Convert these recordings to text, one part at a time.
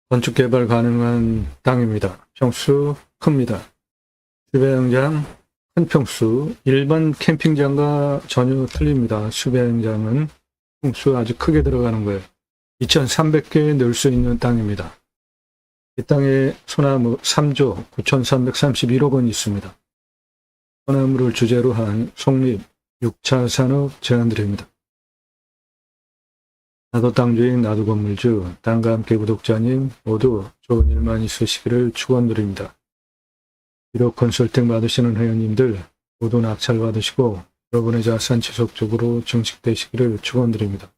건축 개발 가능한 땅입니다. 평수 큽니다. 수배양장 큰 평수, 일반 캠핑장과 전혀 틀립니다. 수배양장은 평수 아주 크게 들어가는 거예요. 2,300개 넣을 수 있는 땅입니다. 이 땅에 소나무 3조 9,331억 원이 있습니다. 소나무를 주제로 한 속립 6차 산업 제안드립니다. 나도 땅주인 나도 건물주, 땅과 함께 구독자님 모두 좋은 일만 있으시기를 축원드립니다. 비록 컨설팅 받으시는 회원님들 모두 낙찰 받으시고 여러분의 자산 지속적으로 증식되시기를 축원드립니다.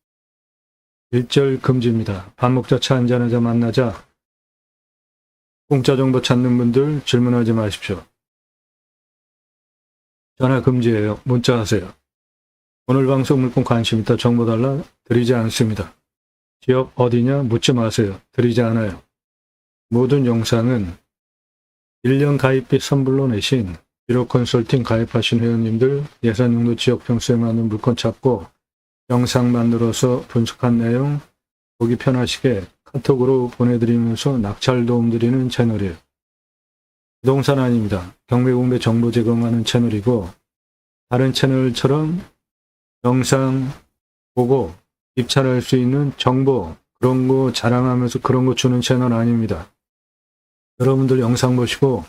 일절 금지입니다. 밥 먹자 차 한잔하자 만나자. 공짜 정보 찾는 분들 질문하지 마십시오. 전화 금지예요. 문자 하세요. 오늘 방송 물건 관심 있다 정보 달라 드리지 않습니다. 지역 어디냐 묻지 마세요. 드리지 않아요. 모든 영상은 1년 가입비 선불로 내신 비록 컨설팅 가입하신 회원님들 예산 용도 지역 평수에 맞는 물건 찾고 영상 만들어서 분석한 내용 보기 편하시게 카톡으로 보내드리면서 낙찰 도움 드리는 채널이에요. 부동산 아닙니다. 경매 공매 정보 제공하는 채널이고 다른 채널처럼 영상 보고 입찰할 수 있는 정보 그런 거 자랑하면서 그런 거 주는 채널 아닙니다. 여러분들 영상 보시고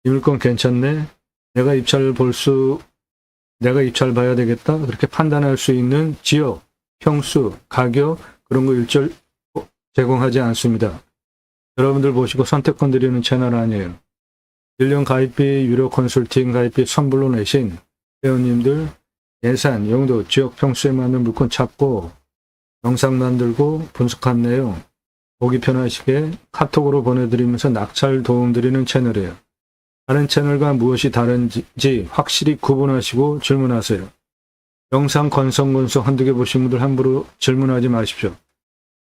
이 물건 괜찮네? 내가 입찰 봐야 되겠다? 그렇게 판단할 수 있는 지역, 평수, 가격 그런 거 일절 제공하지 않습니다. 여러분들 보시고 선택권 드리는 채널 아니에요. 1년 가입비, 유료 컨설팅 가입비 선불로 내신 회원님들 예산, 용도, 지역 평수에 맞는 물건 찾고 영상 만들고 분석한 내용 보기 편하시게 카톡으로 보내드리면서 낙찰 도움 드리는 채널이에요. 다른 채널과 무엇이 다른지 확실히 구분하시고 질문하세요. 영상 건성건성 한두 개 보신 분들 함부로 질문하지 마십시오.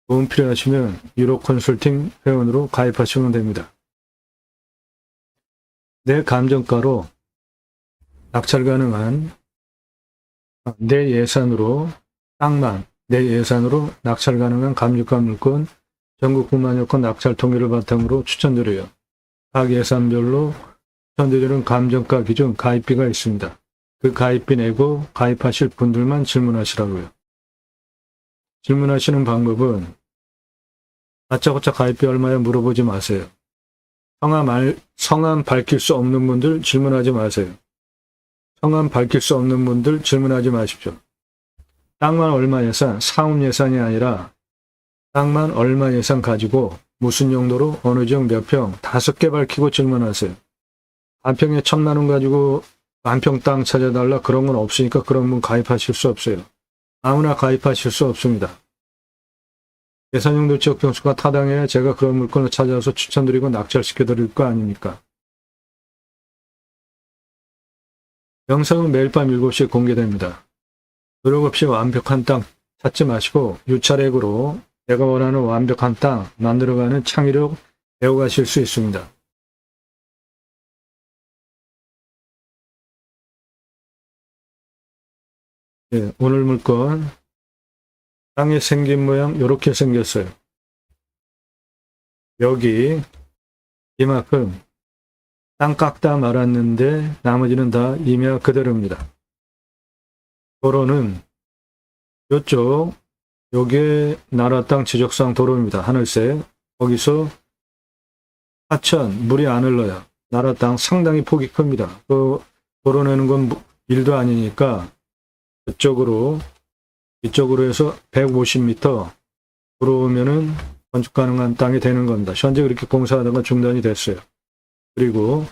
도움 필요하시면 유료 컨설팅 회원으로 가입하시면 됩니다. 내 감정가로 낙찰 가능한 내 예산으로 땅만 내 예산으로 낙찰 가능한 감정가 물건 전국 9만여 건 낙찰 통계를 바탕으로 추천드려요. 각 예산별로 추천드리는 감정가 기준 가입비가 있습니다. 그 가입비 내고 가입하실 분들만 질문하시라고요. 질문하시는 방법은 다짜고짜 가입비 얼마야 물어보지 마세요. 성함 밝힐 수 없는 분들 질문하지 마세요. 성함 밝힐 수 없는 분들 질문하지 마십시오. 땅만 얼마 예산, 사업 예산이 아니라 땅만 얼마 예산 가지고 무슨 용도로 어느 지역 몇 평, 5개 밝히고 질문하세요. 한 평에 1,000만 원 가지고 한 평 땅 찾아달라 그런 건 없으니까 그런 분 가입하실 수 없어요. 아무나 가입하실 수 없습니다. 예산 용도 지역 평수가 타당해야 제가 그런 물건을 찾아서 추천드리고 낙찰시켜 드릴 거 아닙니까? 영상은 매일 밤 7시에 공개됩니다. 노력 없이 완벽한 땅 찾지 마시고 유찰액으로 내가 원하는 완벽한 땅 만들어가는 창의력 배워가실 수 있습니다. 네, 오늘 물건 땅의 생긴 모양 이렇게 생겼어요. 여기 이만큼 땅 깎다 말았는데 나머지는 다 임야 그대로입니다. 도로는 이쪽 요게 나라 땅 지적상 도로입니다. 하늘색 거기서 하천 물이 안 흘러요. 나라 땅 상당히 폭이 큽니다. 그 도로 내는 건 일도 아니니까 이쪽으로 해서 150m 들어오면은 건축 가능한 땅이 되는 겁니다. 현재 그렇게 공사하다가 중단이 됐어요. 그리고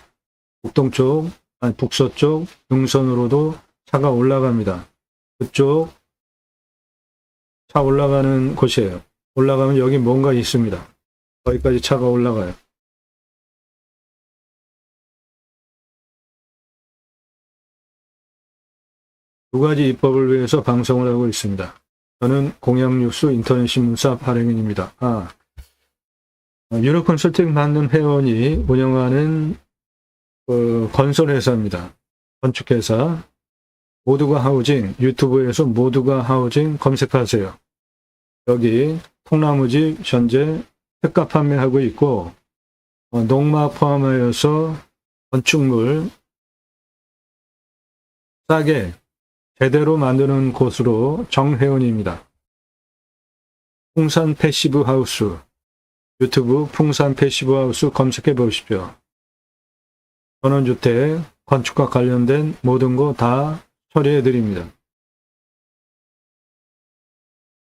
북서쪽 능선으로도 차가 올라갑니다. 그쪽 차 올라가는 곳이에요. 올라가면 여기 뭔가 있습니다. 거기까지 차가 올라가요. 두 가지 입법을 위해서 방송을 하고 있습니다. 저는 공양뉴스 인터넷 신문사 발행인입니다. 유료 컨설팅 받는 회원이 운영하는 건설회사입니다. 건축회사 모두가 하우징 유튜브에서 모두가 하우징 검색하세요. 여기 통나무집 현재 특가 판매하고 있고 농막 포함하여서 건축물 싸게 제대로 만드는 곳으로 정혜원입니다. 풍산 패시브 하우스, 유튜브 풍산 패시브 하우스 검색해 보십시오. 전원주택, 건축과 관련된 모든 거 다 처리해 드립니다.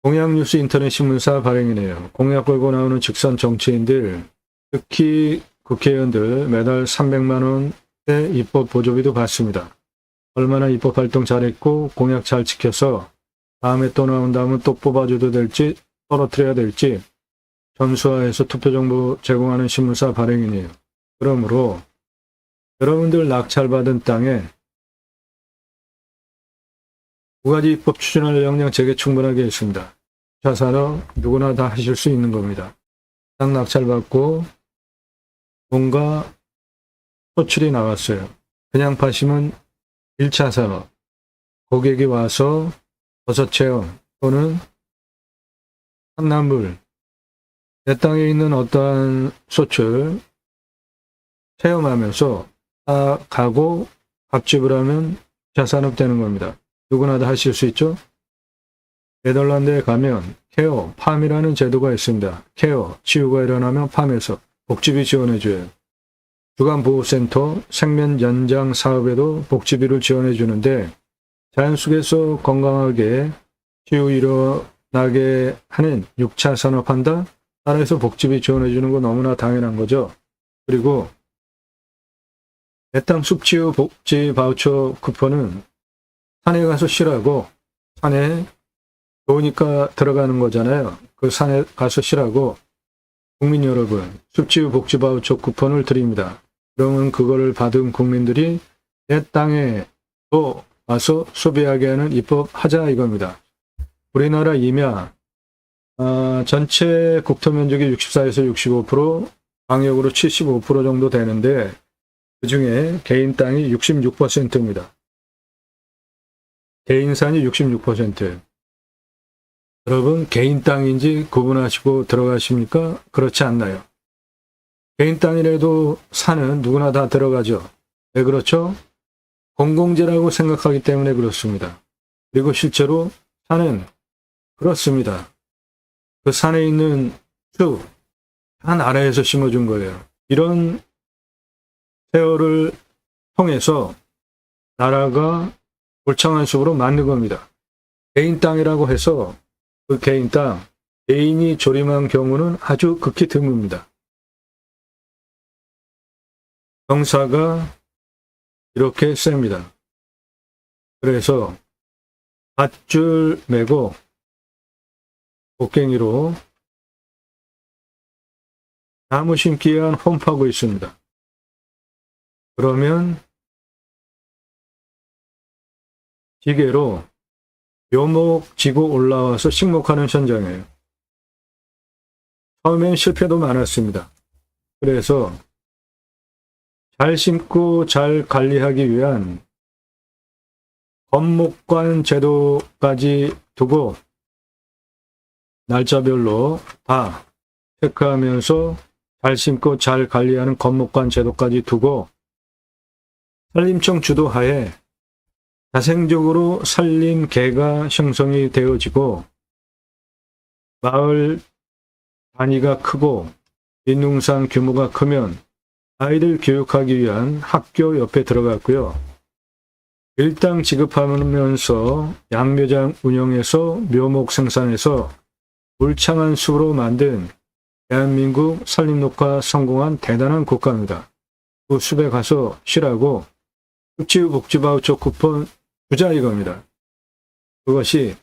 공약뉴스 인터넷 신문사 발행이네요. 공약 걸고 나오는 직선 정치인들, 특히 국회의원들 매달 300만 원의 입법 보조비도 받습니다. 얼마나 입법 활동 잘했고 공약 잘 지켜서 다음에 또 나온다면 또 뽑아줘도 될지 떨어뜨려야 될지 전수화해서 투표정보 제공하는 신문사 발행이네요. 그러므로 여러분들 낙찰받은 땅에 2가지 입법 추진할 역량 제게 충분하게 있습니다. 자산업 누구나 다 하실 수 있는 겁니다. 땅 낙찰받고 뭔가 소출이 나왔어요. 그냥 파시면 1차 산업, 고객이 와서 버섯 체험 또는 산나물, 내 땅에 있는 어떠한 소출 체험하면서 다 가고 값집을 하면 자산업 되는 겁니다. 누구나 다 하실 수 있죠? 네덜란드에 가면 케어, 팜이라는 제도가 있습니다. 케어, 치유가 일어나면 팜에서 복지비 지원해줘요. 주간보호센터 생면 연장 사업에도 복지비를 지원해 주는데 자연 속에서 건강하게 치유 일어나게 하는 6차 산업한다? 나라에서 복지비 지원해 주는 거 너무나 당연한 거죠. 그리고 내 땅 숲치유 복지 바우처 쿠폰은 산에 가서 쉬라고, 산에 좋으니까 들어가는 거잖아요. 그 산에 가서 쉬라고 국민 여러분 숲치유 복지 바우처 쿠폰을 드립니다. 그러면 그거를 받은 국민들이 내 땅에 또 와서 소비하게 하는 입법하자 이겁니다. 우리나라 임야 전체 국토 면적이 64에서 65%, 광역으로 75% 정도 되는데 그 중에 개인 땅이 66%입니다. 개인산이 66%. 여러분 개인 땅인지 구분하시고 들어가십니까? 그렇지 않나요? 개인 땅이라도 산은 누구나 다 들어가죠. 왜 그렇죠? 공공재라고 생각하기 때문에 그렇습니다. 그리고 실제로 산은 그렇습니다. 그 산에 있는 숲, 다 나라에서 심어준 거예요. 이런 세월을 통해서 나라가 울창한 숲으로 만든 겁니다. 개인 땅이라고 해서 그 개인 땅, 개인이 조림한 경우는 아주 극히 드뭅니다. 경사가 이렇게 셉니다. 그래서 밧줄 메고 곡괭이로 나무 심기 위한 홈파고 있습니다. 그러면 기계로 묘목 지고 올라와서 식목하는 현장이에요. 처음엔 실패도 많았습니다. 그래서 잘 심고 잘 관리하기 위한 건목관 제도까지 두고 날짜별로 다 체크하면서 잘 심고 잘 관리하는 건목관 제도까지 두고 산림청 주도하에 자생적으로 산림계가 형성이 되어지고 마을 단위가 크고 빈농산 규모가 크면 아이들 교육하기 위한 학교 옆에 들어갔고요. 일당 지급하면서 양묘장 운영해서 묘목 생산해서 울창한 숲으로 만든 대한민국 산림녹화 성공한 대단한 국가입니다. 그 숲에 가서 쉬라고 숲치유 복지 바우처 쿠폰 주자 이겁니다. 그것이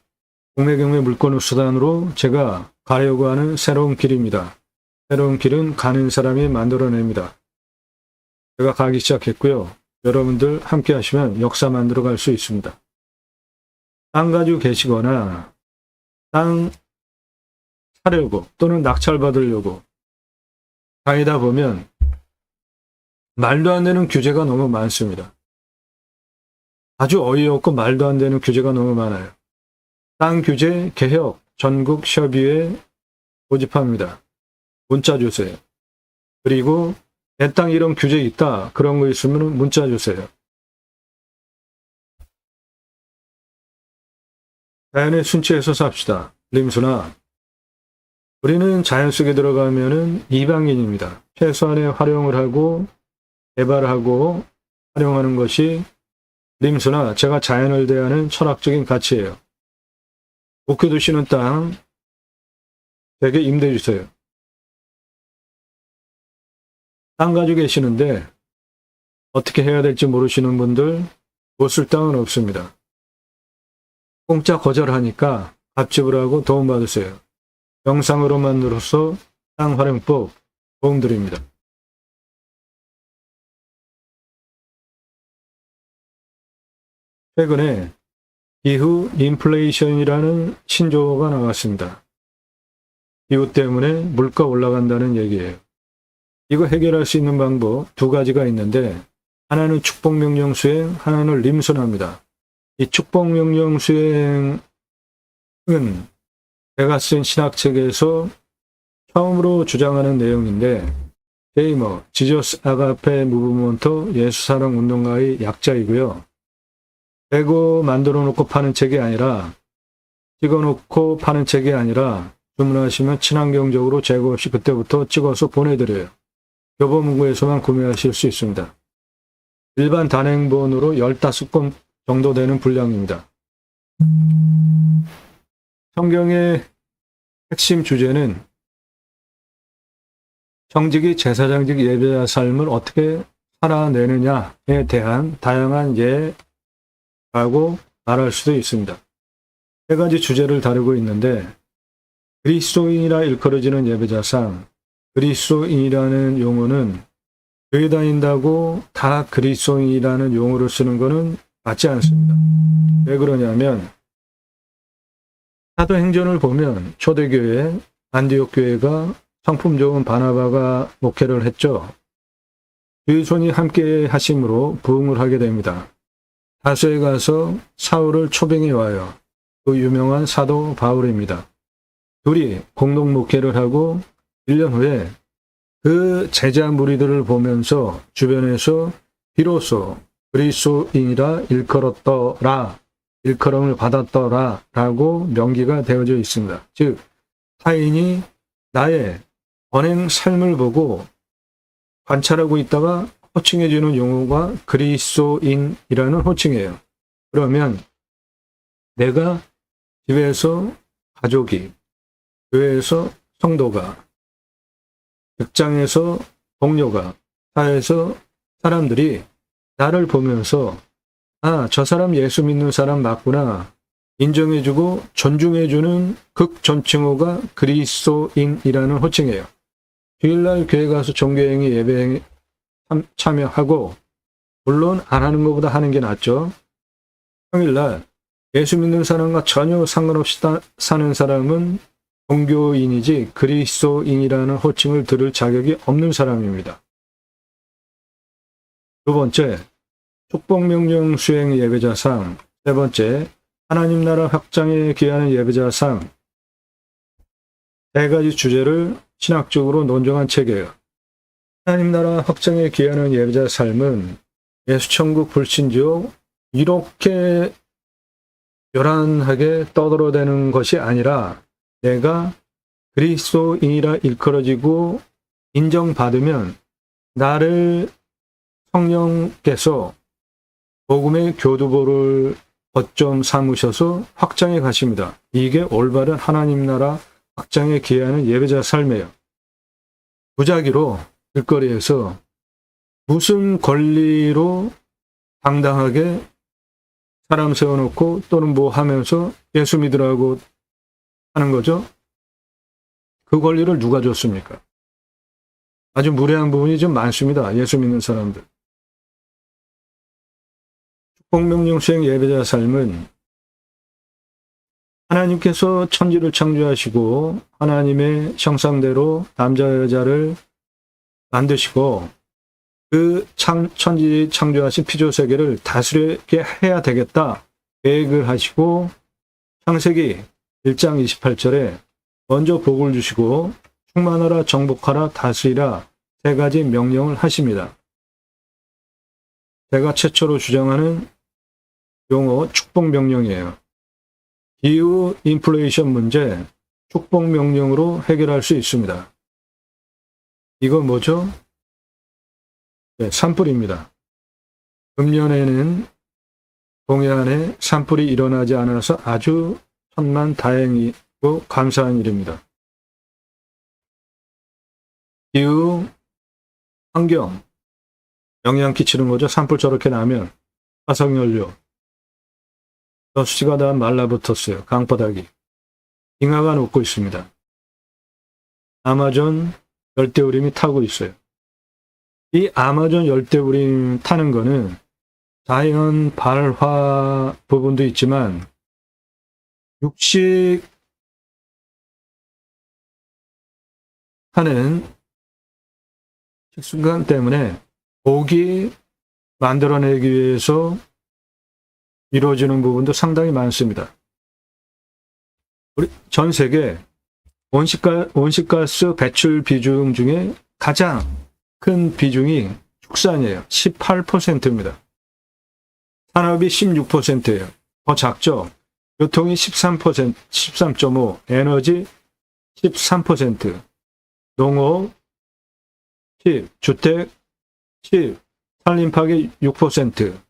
국내경매 물건 수단으로 제가 가려고 하는 새로운 길입니다. 새로운 길은 가는 사람이 만들어냅니다. 제가 가기 시작했고요. 여러분들 함께 하시면 역사 만들어 갈 수 있습니다. 땅 가지고 계시거나 땅 사려고 또는 낙찰 받으려고 다니다 보면 말도 안 되는 규제가 너무 많습니다. 아주 어이없고 말도 안 되는 규제가 너무 많아요. 땅 규제 개혁 전국 협의회 모집합니다. 문자 주세요. 그리고 내 땅 이런 규제 있다. 그런 거 있으면 문자 주세요. 자연의 순치에서 삽시다. 림수나 우리는 자연 속에 들어가면은 이방인입니다. 최소한의 활용을 하고 개발하고 활용하는 것이 림수나 제가 자연을 대하는 철학적인 가치예요. 목표 두시는 땅 제게 임대해 주세요. 땅 가지고 계시는데 어떻게 해야 될지 모르시는 분들 못 쓸 땅은 없습니다. 공짜 거절하니까 값집을 하고 도움받으세요. 영상으로 만들어서 땅 활용법 도움드립니다. 최근에 기후 인플레이션이라는 신조어가 나왔습니다. 기후 때문에 물가 올라간다는 얘기예요. 이거 해결할 수 있는 방법 두 가지가 있는데 하나는 축복명령 수행, 하나는 림순합니다. 이 축복명령 수행은 제가 쓴 신학책에서 처음으로 주장하는 내용인데 제이머, 지저스 아가페 무브먼트 예수사랑 운동가의 약자이고요. 배고 만들어 놓고 파는 책이 아니라 찍어놓고 파는 책이 아니라 주문하시면 친환경적으로 재고 없이 그때부터 찍어서 보내드려요. 교보문고에서만 구매하실 수 있습니다. 일반 단행본으로 15권 정도 되는 분량입니다. 성경의 핵심 주제는 청지기 제사장직 예배자 삶을 어떻게 살아내느냐에 대한 다양한 예라고 말할 수도 있습니다. 세 가지 주제를 다루고 있는데 그리스도인이라 일컬어지는 예배자상, 그리스도인이라는 용어는 교회 다닌다고 다 그리스도인이라는 용어를 쓰는 것은 맞지 않습니다. 왜 그러냐면 사도행전을 보면 초대교회 안디옥 교회가 성품 좋은 바나바가 목회를 했죠. 그 손이 함께 하심으로 부흥을 하게 됩니다. 다소에 가서 사울을 초빙해 와요. 그 유명한 사도 바울입니다. 둘이 공동 목회를 하고 1년 후에 그 제자 무리들을 보면서 주변에서 비로소 그리스도인이라 일컬었더라, 일컬음을 받았더라 라고 명기가 되어져 있습니다. 즉 타인이 나의 언행 삶을 보고 관찰하고 있다가 호칭해주는 용어가 그리스도인이라는 호칭이에요. 그러면 내가 집에서 가족이, 교회에서 성도가, 직장에서 동료가, 사회에서 사람들이 나를 보면서 아, 저 사람 예수 믿는 사람 맞구나 인정해주고 존중해주는 극존칭어가 그리스도인이라는 호칭이에요. 주일날 교회 가서 종교행위 예배행위 참여하고 물론 안 하는 것보다 하는 게 낫죠. 평일날 예수 믿는 사람과 전혀 상관없이 사는 사람은 종교인이지 그리스도인이라는 호칭을 들을 자격이 없는 사람입니다. 두 번째, 축복명령 수행 예배자상. 세 번째, 하나님 나라 확장에 기하는 예배자상. 세 가지 주제를 신학적으로 논정한 책이에요. 하나님 나라 확장에 기하는 예배자 삶은 예수천국 불신지옥 이렇게 요란하게 떠들어대는 것이 아니라 내가 그리스도인이라 일컬어지고 인정받으면 나를 성령께서 복음의 교두보를 거점 삼으셔서 확장해 가십니다. 이게 올바른 하나님 나라 확장에 기하는 예배자 삶이에요. 무작위로 길거리에서 무슨 권리로 당당하게 사람 세워놓고 또는 뭐 하면서 예수 믿으라고 하는 거죠? 그 권리를 누가 줬습니까? 아주 무례한 부분이 좀 많습니다. 예수 믿는 사람들. 축복명령 수행 예배자 삶은 하나님께서 천지를 창조하시고 하나님의 형상대로 남자 여자를 만드시고 그 천지 창조하신 피조세계를 다스리게 해야 되겠다 계획을 하시고 창세기 1장 28절에 먼저 복을 주시고 충만하라, 정복하라, 다스리라 세 가지 명령을 하십니다. 제가 최초로 주장하는 용어 축복명령이에요. 기후 인플레이션 문제 축복명령으로 해결할 수 있습니다. 이건 뭐죠? 네, 산불입니다. 금년에는 동해안에 산불이 일어나지 않아서 아주 천만다행이고 감사한 일입니다. 기후, 환경, 영향 끼치는 거죠. 산불 저렇게 나면 화석연료, 저수지가 다 말라붙었어요. 강바닥이. 빙하가 녹고 있습니다. 아마존 열대우림이 타고 있어요. 이 아마존 열대우림 타는 거는 자연 발화 부분도 있지만 육식 하는 식습관 때문에 고기 만들어내기 위해서 이루어지는 부분도 상당히 많습니다. 우리 전 세계 온실가스 배출 비중 중에 가장 큰 비중이 축산이에요. 18%입니다. 산업이 16%예요. 더 작죠? 교통이 13%, 13.5%, 에너지 13%, 농업 10%, 주택 10%, 산림 파괴 6%,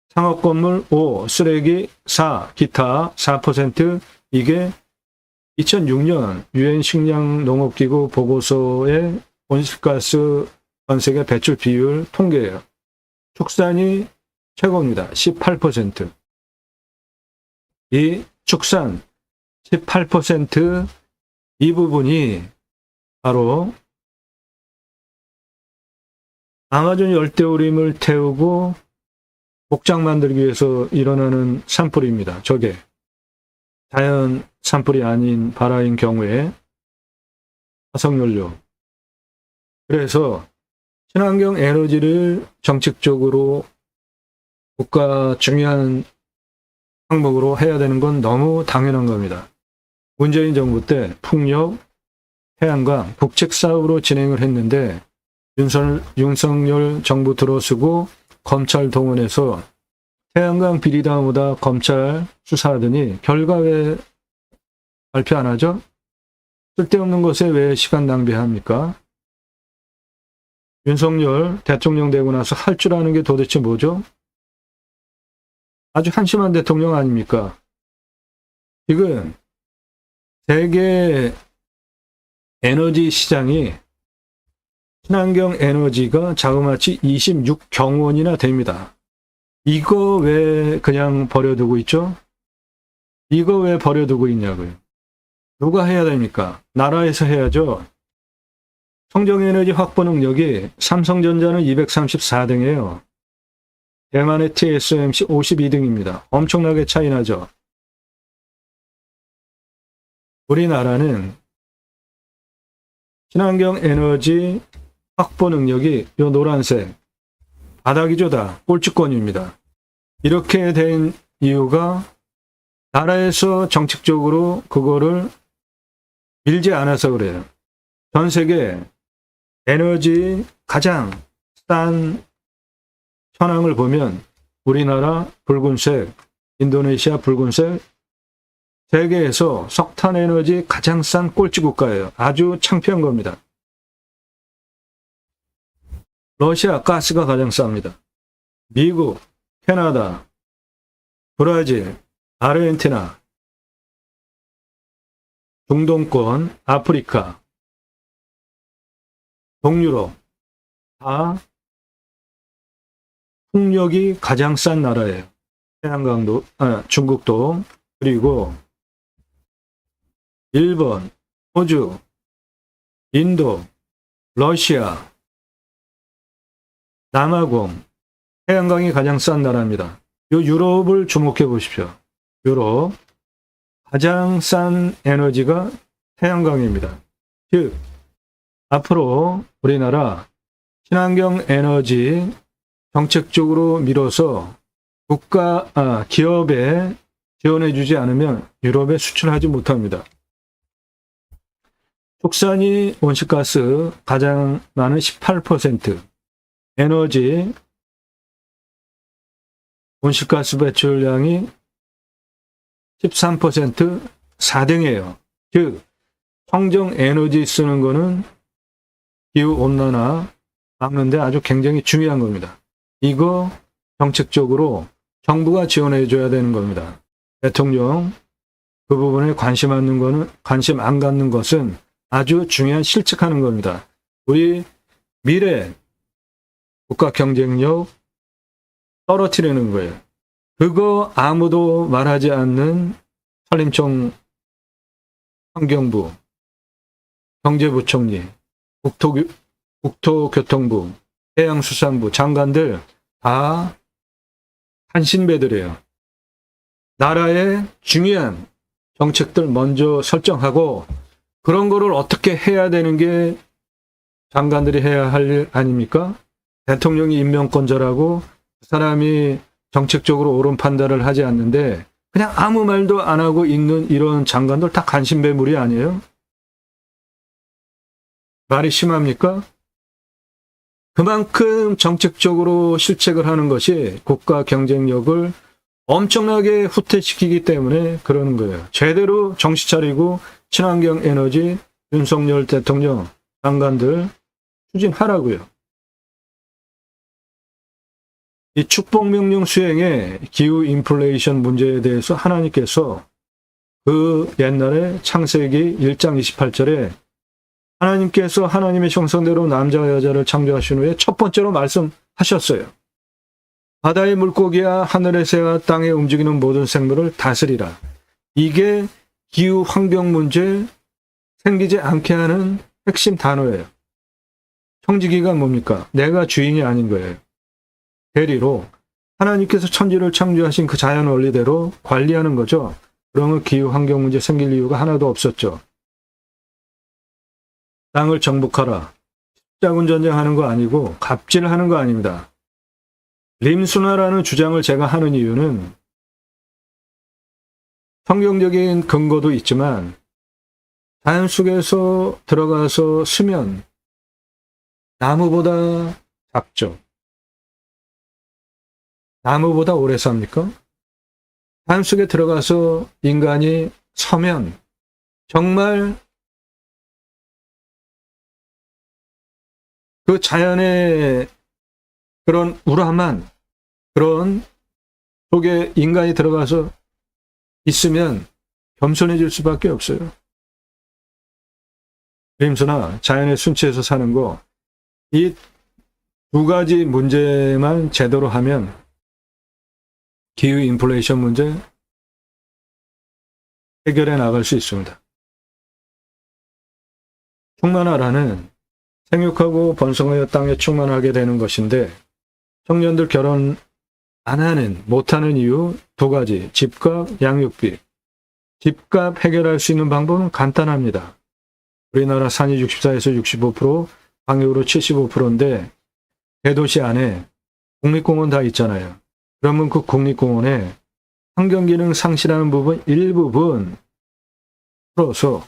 상업건물 5%, 쓰레기 4%, 기타 4%, 이게 2006년 유엔 식량 농업기구 보고서의 온실가스 전 세계 배출 비율 통계예요. 축산이 최고입니다. 18%. 이 축산 18% 이 부분이 바로 아마존 열대우림을 태우고 목장 만들기 위해서 일어나는 산불입니다. 저게 자연 산불이 아닌 발화인 경우에 화석연료. 그래서 친환경 에너지를 정책적으로 국가 중요한 항목으로 해야 되는 건 너무 당연한 겁니다. 문재인 정부 때 풍력, 태양광, 국책 사업으로 진행을 했는데 윤석열 정부 들어서고 검찰 동원해서 태양광 비리다보다 검찰 수사하더니 결과 왜 발표 안 하죠? 쓸데없는 것에 왜 시간 낭비합니까? 윤석열 대통령 되고 나서 할 줄 아는 게 도대체 뭐죠? 아주 한심한 대통령 아닙니까? 지금 세계 에너지 시장이 친환경 에너지가 자그마치 26경원이나 됩니다. 이거 왜 그냥 버려두고 있죠? 이거 왜 버려두고 있냐고요. 누가 해야 됩니까? 나라에서 해야죠. 청정에너지 확보 능력이 삼성전자는 234등이에요. 대만의 TSMC 52등입니다. 엄청나게 차이 나죠. 우리나라는 친환경 에너지 확보 능력이 요 노란색 바닥이죠. 다 꼴찌권입니다. 이렇게 된 이유가 나라에서 정책적으로 그거를 밀지 않아서 그래요. 전 세계 에너지 가장 싼 현황을 보면 우리나라 붉은색, 인도네시아 붉은색, 세계에서 석탄 에너지 가장 싼 꼴찌 국가예요. 아주 창피한 겁니다. 러시아 가스가 가장 쌉니다. 미국, 캐나다, 브라질, 아르헨티나, 중동권, 아프리카, 동유럽 다 풍력이 가장 싼 나라예요. 태양광도, 중국도, 그리고 일본, 호주, 인도, 러시아, 남아공, 태양광이 가장 싼 나라입니다. 요 유럽을 주목해 보십시오. 유럽 가장 싼 에너지가 태양광입니다. 즉 앞으로 우리나라 친환경 에너지 정책적으로 밀어서 기업에 지원해 주지 않으면 유럽에 수출하지 못합니다. 축산이 온실가스 가장 많은 18%, 에너지 온실가스 배출량이 13% 4등이에요. 즉 청정 에너지 쓰는 거는 기후온난화 막는데 아주 굉장히 중요한 겁니다. 이거 정책적으로 정부가 지원해 줘야 되는 겁니다. 대통령 그 부분에 관심 안 갖는 것은 아주 중요한 실책하는 겁니다. 우리 미래 국가 경쟁력 떨어뜨리는 거예요. 그거 아무도 말하지 않는 산림청 환경부, 경제부총리, 국토교통부, 해양수산부 장관들 다 한신배들이에요. 나라의 중요한 정책들 먼저 설정하고 그런 거를 어떻게 해야 되는 게 장관들이 해야 할 일 아닙니까? 대통령이 임명권자라고 그 사람이 정책적으로 옳은 판단을 하지 않는데 그냥 아무 말도 안 하고 있는 이런 장관들 다 간신배물이 아니에요? 말이 심합니까? 그만큼 정책적으로 실책을 하는 것이 국가 경쟁력을 엄청나게 후퇴시키기 때문에 그러는 거예요. 제대로 정신 차리고 친환경 에너지 윤석열 대통령 장관들 추진하라고요. 이 축복명령 수행의 기후 인플레이션 문제에 대해서 하나님께서 그 옛날에 창세기 1장 28절에 하나님께서 하나님의 형상대로 남자와 여자를 창조하신 후에 첫 번째로 말씀하셨어요. 바다의 물고기와 하늘의 새와 땅에 움직이는 모든 생물을 다스리라. 이게 기후 환경 문제 생기지 않게 하는 핵심 단어예요. 청지기가 뭡니까? 내가 주인이 아닌 거예요. 대리로 하나님께서 천지를 창조하신 그 자연 원리대로 관리하는 거죠. 그러면 기후 환경 문제 생길 이유가 하나도 없었죠. 땅을 정복하라. 십자군 전쟁하는 거 아니고 갑질하는 거 아닙니다. 림순화라는 주장을 제가 하는 이유는 성경적인 근거도 있지만 자연 속에서 들어가서 쓰면 나무보다 작죠. 나무보다 오래 삽니까? 자연 속에 들어가서 인간이 서면 정말 그 자연의 그런 우람한 그런 속에 인간이 들어가서 있으면 겸손해질 수밖에 없어요. 림수나 자연의 순치에서 사는 거, 이 두 가지 문제만 제대로 하면 기후 인플레이션 문제 해결해 나갈 수 있습니다. 충만하라는 생육하고 번성하여 땅에 충만하게 되는 것인데 청년들 결혼 안 하는, 못하는 이유 두 가지. 집값, 양육비. 집값 해결할 수 있는 방법은 간단합니다. 우리나라 산이 64에서 65%, 방역으로 75%인데 대도시 안에 국립공원 다 있잖아요. 그러면 그 국립공원에 환경기능 상실하는 부분 일부분 풀어서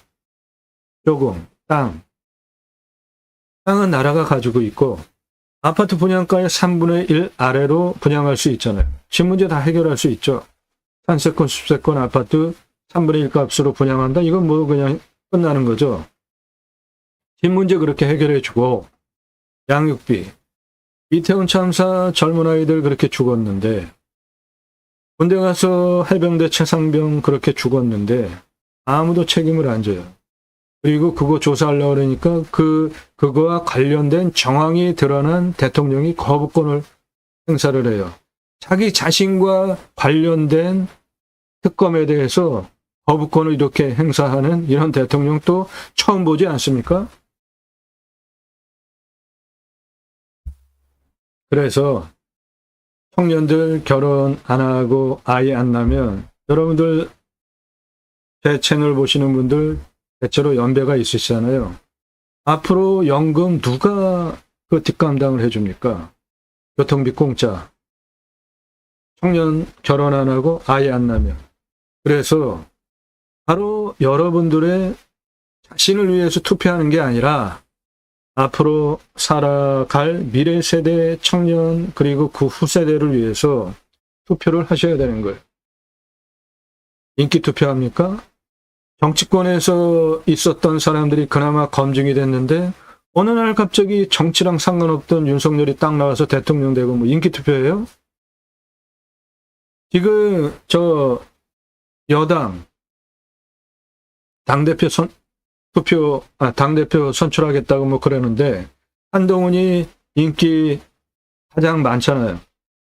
조금 땅은 나라가 가지고 있고 아파트 분양가의 3분의 1 아래로 분양할 수 있잖아요. 집 문제 다 해결할 수 있죠. 산세권, 숲세권 아파트 3분의 1 값으로 분양한다? 이건 뭐 그냥 끝나는 거죠. 집 문제 그렇게 해결해주고 양육비. 이태원 참사 젊은 아이들 그렇게 죽었는데 군대 가서 해병대 최상병 그렇게 죽었는데 아무도 책임을 안 져요. 그리고 그거 조사하려고 그러니까 그거와 관련된 정황이 드러난 대통령이 거부권을 행사를 해요. 자기 자신과 관련된 특검에 대해서 거부권을 이렇게 행사하는 이런 대통령 또 처음 보지 않습니까? 그래서 청년들 결혼 안 하고 아이 안 낳으면 여러분들 제 채널 보시는 분들 대체로 연배가 있으시잖아요. 앞으로 연금 누가 그 뒷감당을 해줍니까? 교통비 공짜. 청년 결혼 안 하고 아이 안 낳으면. 그래서 바로 여러분들의 자신을 위해서 투표하는 게 아니라 앞으로 살아갈 미래 세대 청년 그리고 그 후세대를 위해서 투표를 하셔야 되는 거예요. 인기 투표합니까? 정치권에서 있었던 사람들이 그나마 검증이 됐는데 어느 날 갑자기 정치랑 상관없던 윤석열이 딱 나와서 대통령 되고 뭐 인기 투표예요? 지금 여당 당대표 당대표 선출하겠다고 뭐 그러는데 한동훈이 인기 가장 많잖아요.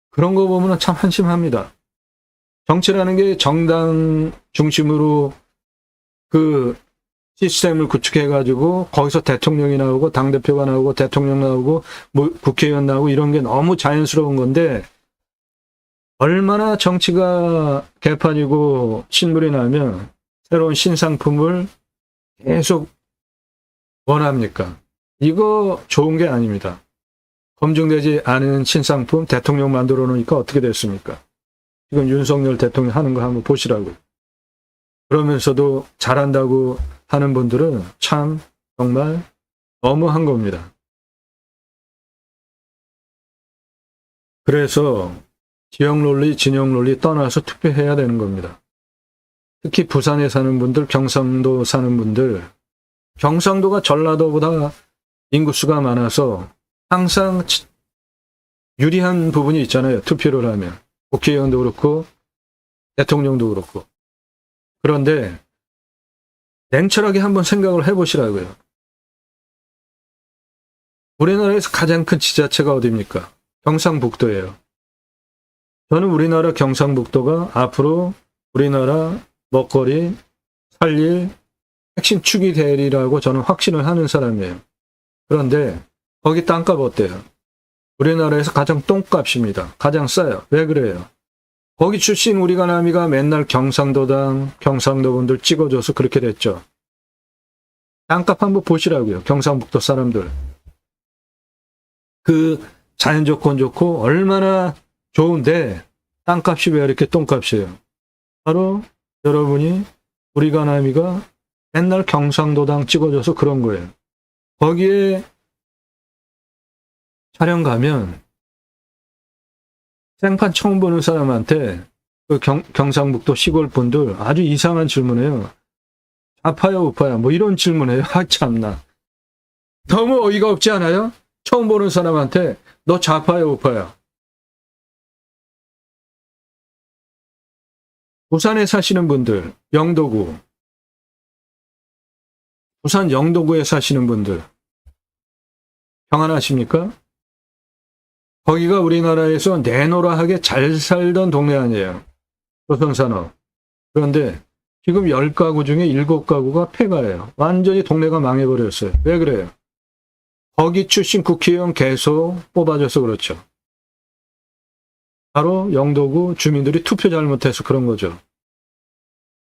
그런 거 보면 참 한심합니다. 정치라는 게 정당 중심으로 그 시스템을 구축해가지고 거기서 대통령이 나오고 당대표가 나오고 대통령 나오고 뭐 국회의원 나오고 이런 게 너무 자연스러운 건데 얼마나 정치가 개판이고 신물이 나면 새로운 신상품을 계속 원합니까? 이거 좋은 게 아닙니다. 검증되지 않은 신상품 대통령 만들어 놓으니까 어떻게 됐습니까? 지금 윤석열 대통령 하는 거 한번 보시라고요. 그러면서도 잘한다고 하는 분들은 참 정말 너무한 겁니다. 그래서 지역 논리, 진영 논리 떠나서 투표해야 되는 겁니다. 특히 부산에 사는 분들, 경상도 사는 분들, 경상도가 전라도보다 인구수가 많아서 항상 유리한 부분이 있잖아요. 투표를 하면. 국회의원도 그렇고 대통령도 그렇고. 그런데 냉철하게 한번 생각을 해보시라고요. 우리나라에서 가장 큰 지자체가 어디입니까? 경상북도예요. 저는 우리나라 경상북도가 앞으로 우리나라 먹거리, 살릴 핵심 축이 되리라고 저는 확신을 하는 사람이에요. 그런데 거기 땅값 어때요? 우리나라에서 가장 똥값입니다. 가장 싸요. 왜 그래요? 거기 출신 우리 가남이가 맨날 경상도당, 경상도 분들 찍어줘서 그렇게 됐죠. 땅값 한번 보시라고요. 경상북도 사람들. 그 자연 조건 좋고 얼마나 좋은데 땅값이 왜 이렇게 똥값이에요? 바로 여러분이 우리 가남이가 맨날 경상도당 찍어줘서 그런 거예요. 거기에 촬영 가면 생판 처음 보는 사람한테 그 경상북도 시골 분들 아주 이상한 질문해요. 좌파야 우파야 뭐 이런 질문해요. 아 참나. 너무 어이가 없지 않아요? 처음 보는 사람한테 너 좌파야 우파야. 부산에 사시는 분들, 영도구. 부산 영도구에 사시는 분들. 평안하십니까? 거기가 우리나라에서 내노라하게 잘 살던 동네 아니에요. 조선산업. 그런데 지금 10가구 중에 7가구가 폐가예요. 완전히 동네가 망해버렸어요. 왜 그래요? 거기 출신 국회의원 계속 뽑아줘서 그렇죠. 바로 영도구 주민들이 투표 잘못해서 그런 거죠.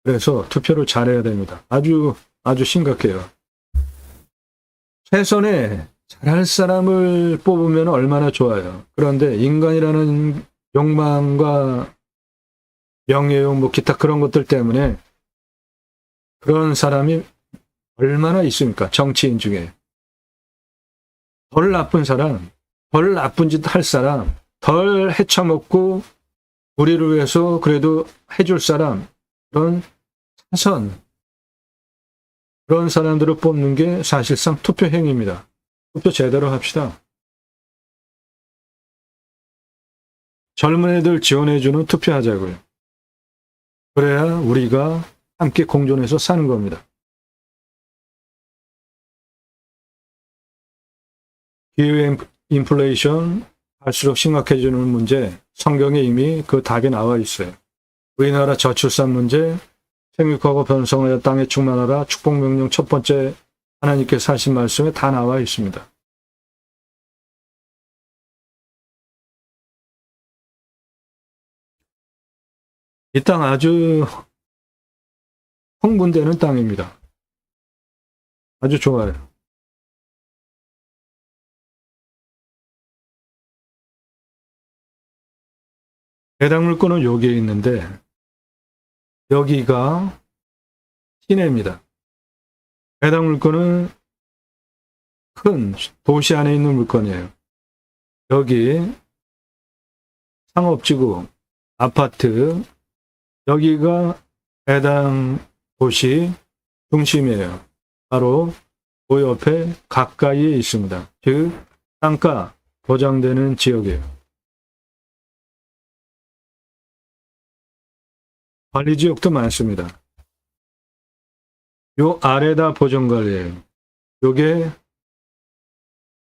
그래서 투표를 잘해야 됩니다. 아주 심각해요. 최선의 잘할 사람을 뽑으면 얼마나 좋아요. 그런데 인간이라는 욕망과 명예욕, 뭐 기타 그런 것들 때문에 그런 사람이 얼마나 있습니까? 정치인 중에. 덜 나쁜 사람, 덜 나쁜 짓 할 사람, 덜 헤쳐먹고 우리를 위해서 그래도 해줄 사람, 그런 사선, 그런 사람들을 뽑는 게 사실상 투표 행위입니다. 투표 제대로 합시다. 젊은 애들 지원해주는 투표하자고요. 그래야 우리가 함께 공존해서 사는 겁니다. 기후 인플레이션 갈수록 심각해지는 문제, 성경에 이미 그 답이 나와 있어요. 우리나라 저출산 문제, 생육하고 번성하여 땅에 충만하라 축복명령 첫 번째 하나님께서 하신 말씀에 다 나와 있습니다. 이 땅 아주 흥분되는 땅입니다. 아주 좋아요. 해당 물건은 여기에 있는데 여기가 시내입니다. 해당 물건은 큰 도시 안에 있는 물건이에요. 여기 상업지구, 아파트, 여기가 해당 도시 중심이에요. 바로 그 옆에 가까이에 있습니다. 즉 땅가 보장되는 지역이에요. 관리지역도 많습니다. 요 아래다 보존관리예요. 요게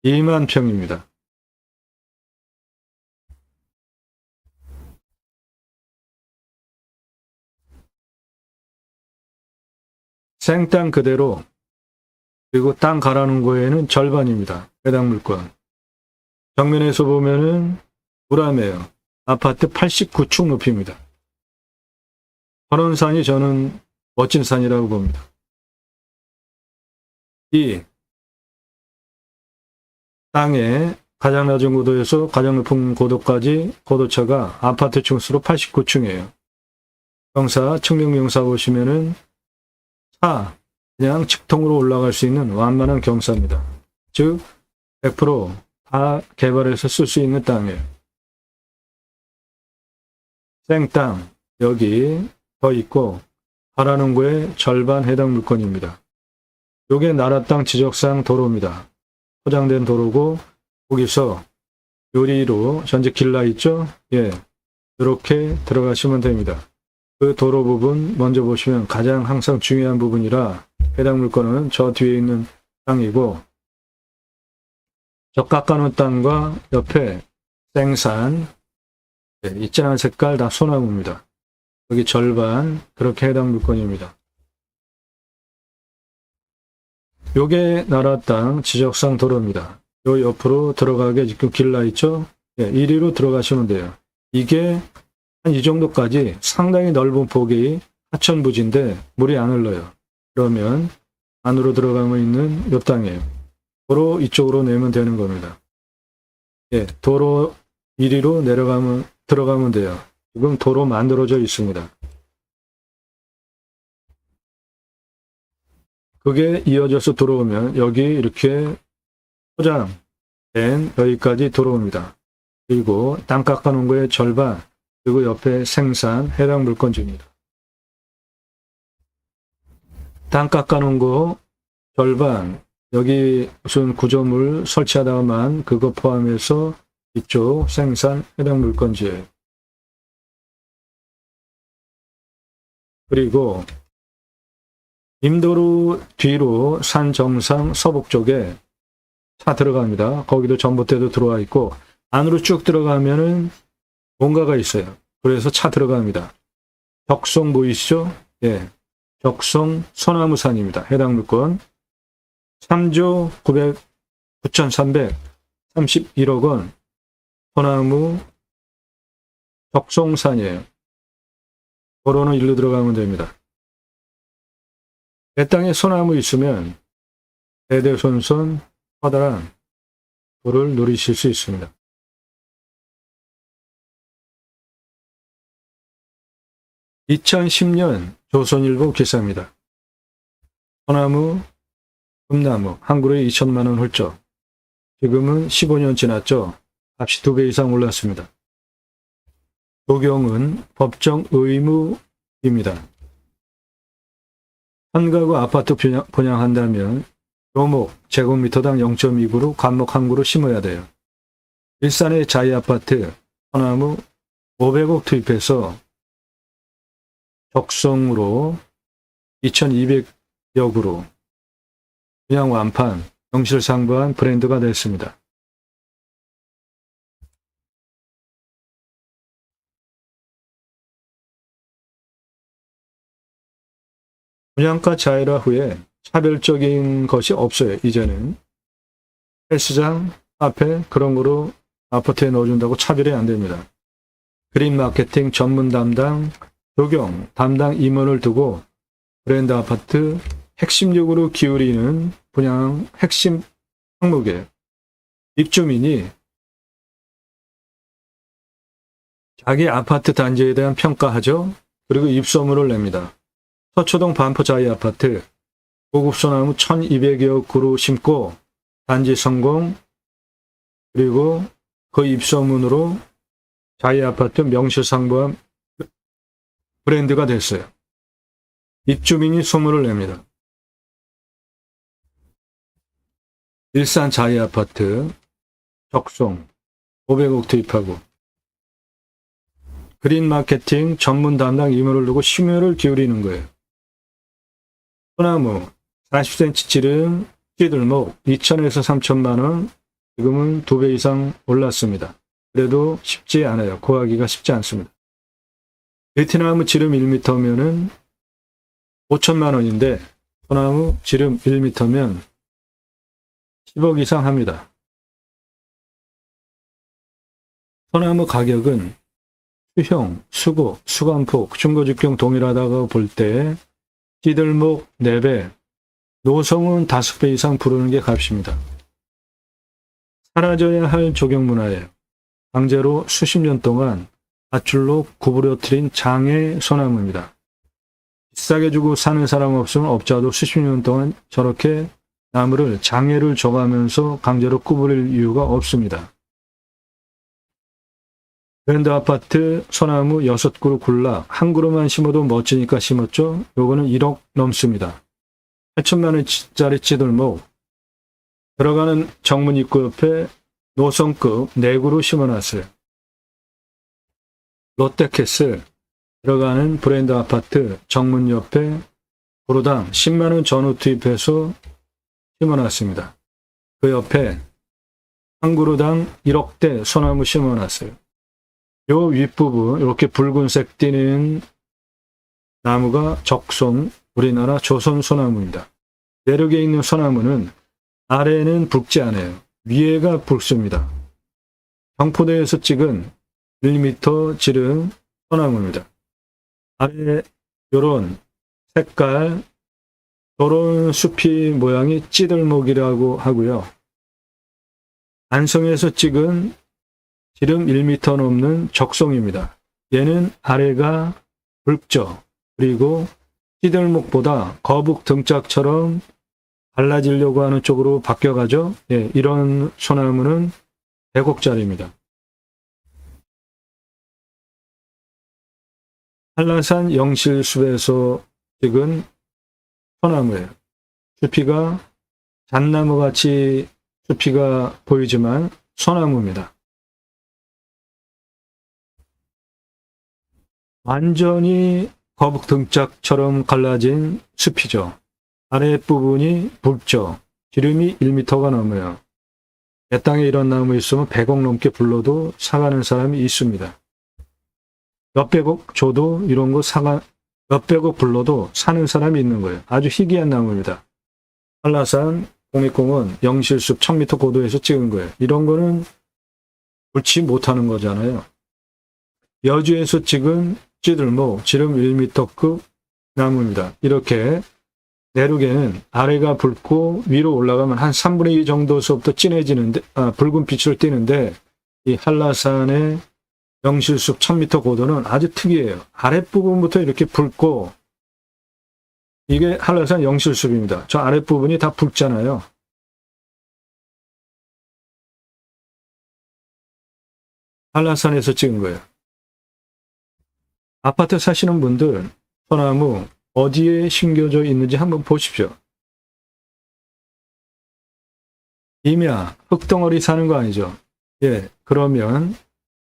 2만 평입니다. 생땅 그대로, 그리고 땅 갈아놓은 거에는 절반입니다. 해당 물건. 정면에서 보면은 우람해요. 아파트 89층 높이입니다. 선원산이 저는 멋진 산이라고 봅니다. 이 땅에 가장 낮은 고도에서 가장 높은 고도까지 고도차가 아파트 층수로 89층이에요. 경사, 측면경사 보시면은 그냥 직통으로 올라갈 수 있는 완만한 경사입니다. 즉 100%다 개발해서 쓸 수 있는 땅이에요. 생땅 여기 더 있고 바라는 거에 절반 해당 물건입니다. 요게 나라 땅 지적상 도로입니다. 포장된 도로고 거기서 요리로 전체 길라 있죠? 예, 이렇게 들어가시면 됩니다. 그 도로 부분 먼저 보시면 가장 항상 중요한 부분이라 해당 물건은 저 뒤에 있는 땅이고 저 깎아놓은 땅과 옆에 생산 있잖아 색깔 다 소나무입니다. 여기 절반 그렇게 해당 물건입니다. 요게 나라 땅 지적상 도로입니다. 요 옆으로 들어가게 지금 길라 있죠? 예, 이리로 들어가시면 돼요. 이게 한 이 정도까지 상당히 넓은 폭이 하천부지인데 물이 안 흘러요. 그러면 안으로 들어가면 있는 요 땅이에요. 도로 이쪽으로 내면 되는 겁니다. 예, 도로 이리로 들어가면 돼요. 지금 도로 만들어져 있습니다. 그게 이어져서 들어오면 여기 이렇게 포장된 여기까지 들어옵니다. 그리고 땅 깎아놓은 거의 절반, 그리고 옆에 생산 해당 물건지입니다. 땅 깎아놓은 거 절반, 여기 무슨 구조물 설치하다가만 그거 포함해서 이쪽 생산 해당 물건지예요. 그리고 임도로 뒤로 산 정상 서북 쪽에 차 들어갑니다. 거기도 전봇대도 들어와 있고 안으로 쭉 들어가면은 뭔가가 있어요. 그래서 차 들어갑니다. 적송 보이시죠? 예, 적송 소나무산입니다. 해당 물건 3조 9,331억 원 소나무 적송산이에요. 도로는 일로 들어가면 됩니다. 내 땅에 소나무 있으면 대대손손 커다란 도를 누리실 수 있습니다. (2010년) 조선일보 기사입니다. 소나무, 금나무 한 그루에 2천만 원 훌쩍. 지금은 15년 지났죠. 값이 2배 이상 올랐습니다. 적용은 법정 의무입니다. 한 가구 아파트 분양한다면 묘목 제곱미터당 0.2그루 관목 한 그루 심어야 돼요. 일산의 자이아파트 소나무 500억 투입해서 적성으로 2,200여 그루 분양 완판 명실상부한 브랜드가 됐습니다. 분양가 자율화 후에 차별적인 것이 없어요. 이제는 헬스장, 카페 그런 거로 아파트에 넣어준다고 차별이 안 됩니다. 그린 마케팅 전문 담당, 조경 담당 임원을 두고 브랜드 아파트 핵심적으로 기울이는 분양 핵심 항목이에요. 입주민이 자기 아파트 단지에 대한 평가하죠. 그리고 입소문을 냅니다. 서초동 반포 자이 아파트 고급 소나무 1200여 그루 심고 단지 성공, 그리고 그 입소문으로 자이 아파트 명실상부한 브랜드가 됐어요. 입주민이 소문을 냅니다. 일산 자이 아파트 적송 500억 투입하고 그린 마케팅 전문 담당 임원을 두고 심혈을 기울이는 거예요. 소나무 40cm 지름 찌들목 2천에서 3천만 원, 지금은 2배 이상 올랐습니다. 그래도 쉽지 않아요. 구하기가 쉽지 않습니다. 베트나무 지름 1m면은 5천만 원인데 소나무 지름 1m면 10억 이상 합니다. 소나무 가격은 수형, 수고, 수감폭, 중고직경 동일하다고 볼 때 찌들목 4배, 노성은 5배 이상 부르는 게 값입니다. 사라져야 할 조경문화예요. 강제로 수십 년 동안 밧줄로 구부러뜨린 장애 소나무입니다. 비싸게 주고 사는 사람 없으면 업자도 수십 년 동안 저렇게 나무를 장애를 줘가면서 강제로 구부릴 이유가 없습니다. 브랜드 아파트 소나무 6그루 굴락, 한 그루만 심어도 멋지니까 심었죠. 요거는 1억 넘습니다. 8천만 원짜리 찌들목, 들어가는 정문 입구 옆에 노성급 4그루 심어놨어요. 롯데캐슬, 들어가는 브랜드 아파트 정문 옆에 그루당 10만 원 전후 투입해서 심어놨습니다. 그 옆에 한 그루당 1억대 소나무 심어놨어요. 요 윗부분 이렇게 붉은색 띠는 나무가 적송, 우리나라 조선 소나무입니다. 내륙에 있는 소나무는 아래는 붉지 않아요. 위에가 붉습니다. 경포대에서 찍은 1m 지름 소나무입니다. 아래 요런 색깔, 요런 숲이 모양이 찌들목이라고 하고요. 안성에서 찍은 지름 1m 넘는 적송입니다. 얘는 아래가 붉죠. 그리고 찌들목보다 거북 등짝처럼 갈라지려고 하는 쪽으로 바뀌어가죠. 예, 이런 소나무는 100억짜리입니다. 한라산 영실숲에서 찍은 소나무예요. 숲이가 잣나무같이 숲이가 보이지만 소나무입니다. 완전히 거북 등짝처럼 갈라진 숲이죠. 아랫부분이 붉죠. 지름이 1m가 넘어요. 내 땅에 이런 나무 있으면 100억 넘게 불러도 사가는 사람이 있습니다. 몇백억 줘도 이런 거 몇백억 불러도 사는 사람이 있는 거예요. 아주 희귀한 나무입니다. 한라산 국립공원 영실숲 1000m 고도에서 찍은 거예요. 이런 거는 옳지 못하는 거잖아요. 여주에서 찍은 찌들목 지름 1m급 나무입니다. 이렇게 내륙에는 아래가 붉고 위로 올라가면 한 3분의 2 정도서부터 진해지는데, 붉은 빛을 띠는데 이 한라산의 영실숲 1000m 고도는 아주 특이해요. 아랫부분부터 이렇게 붉고, 이게 한라산 영실숲입니다. 저 아랫부분이 다 붉잖아요. 한라산에서 찍은 거예요. 아파트 사시는 분들 소나무 어디에 심겨져 있는지 한번 보십시오. 임야, 흙덩어리 사는 거 아니죠? 예, 그러면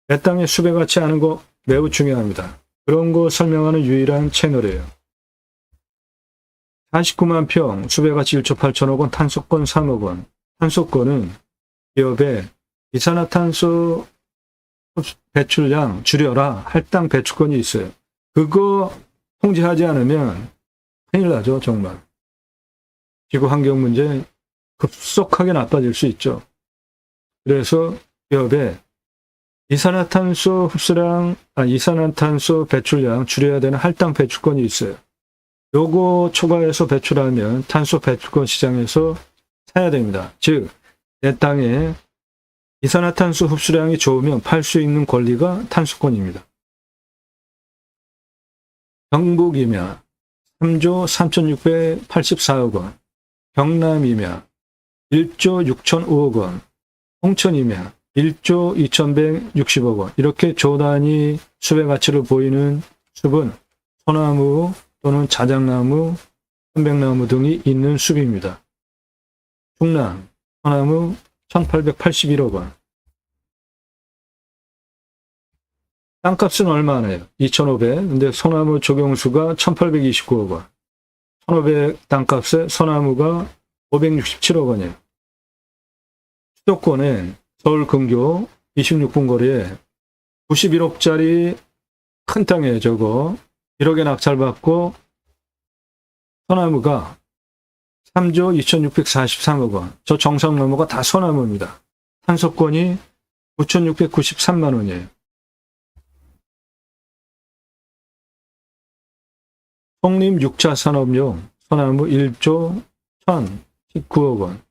내 땅에 숲에 같지 않은 거 매우 중요합니다. 그런 거 설명하는 유일한 채널이에요. 49만 평, 숲에 같이 1조 8천억 원, 탄소권 3억 원. 탄소권은 기업에 이산화탄소 배출량 줄여라 할당 배출권이 있어요. 그거 통제하지 않으면 큰일 나죠. 정말. 지구 환경 문제 급속하게 나빠질 수 있죠. 그래서 기업에 이산화탄소 배출량 줄여야 되는 할당 배출권이 있어요. 요거 초과해서 배출하면 탄소 배출권 시장에서 사야 됩니다. 즉, 내 땅에 이산화탄소 흡수량이 좋으면 팔 수 있는 권리가 탄소권입니다. 경북이면 3조 3,684억 원, 경남이면 1조 6,005억 원, 홍천이면 1조 2,160억 원. 이렇게 조 단위 숲의 가치를 보이는 숲은 소나무 또는 자작나무, 편백나무 등이 있는 숲입니다. 충남 소나무 1,881억 원. 땅값은 얼마나요? 2,500. 근데 소나무 조경수가 1,829억 원. 1,500 땅값에 소나무가 567억 원이에요. 수도권에 서울 근교 26분 거리에 91억짜리 큰 땅에 저거 1억에 낙찰받고 소나무가 3조 2,643억 원. 저 정상 너머가 다 소나무입니다. 탄소권이 9,693만 원이에요. 송림 6차 산업용 소나무 1조 1,019억 원.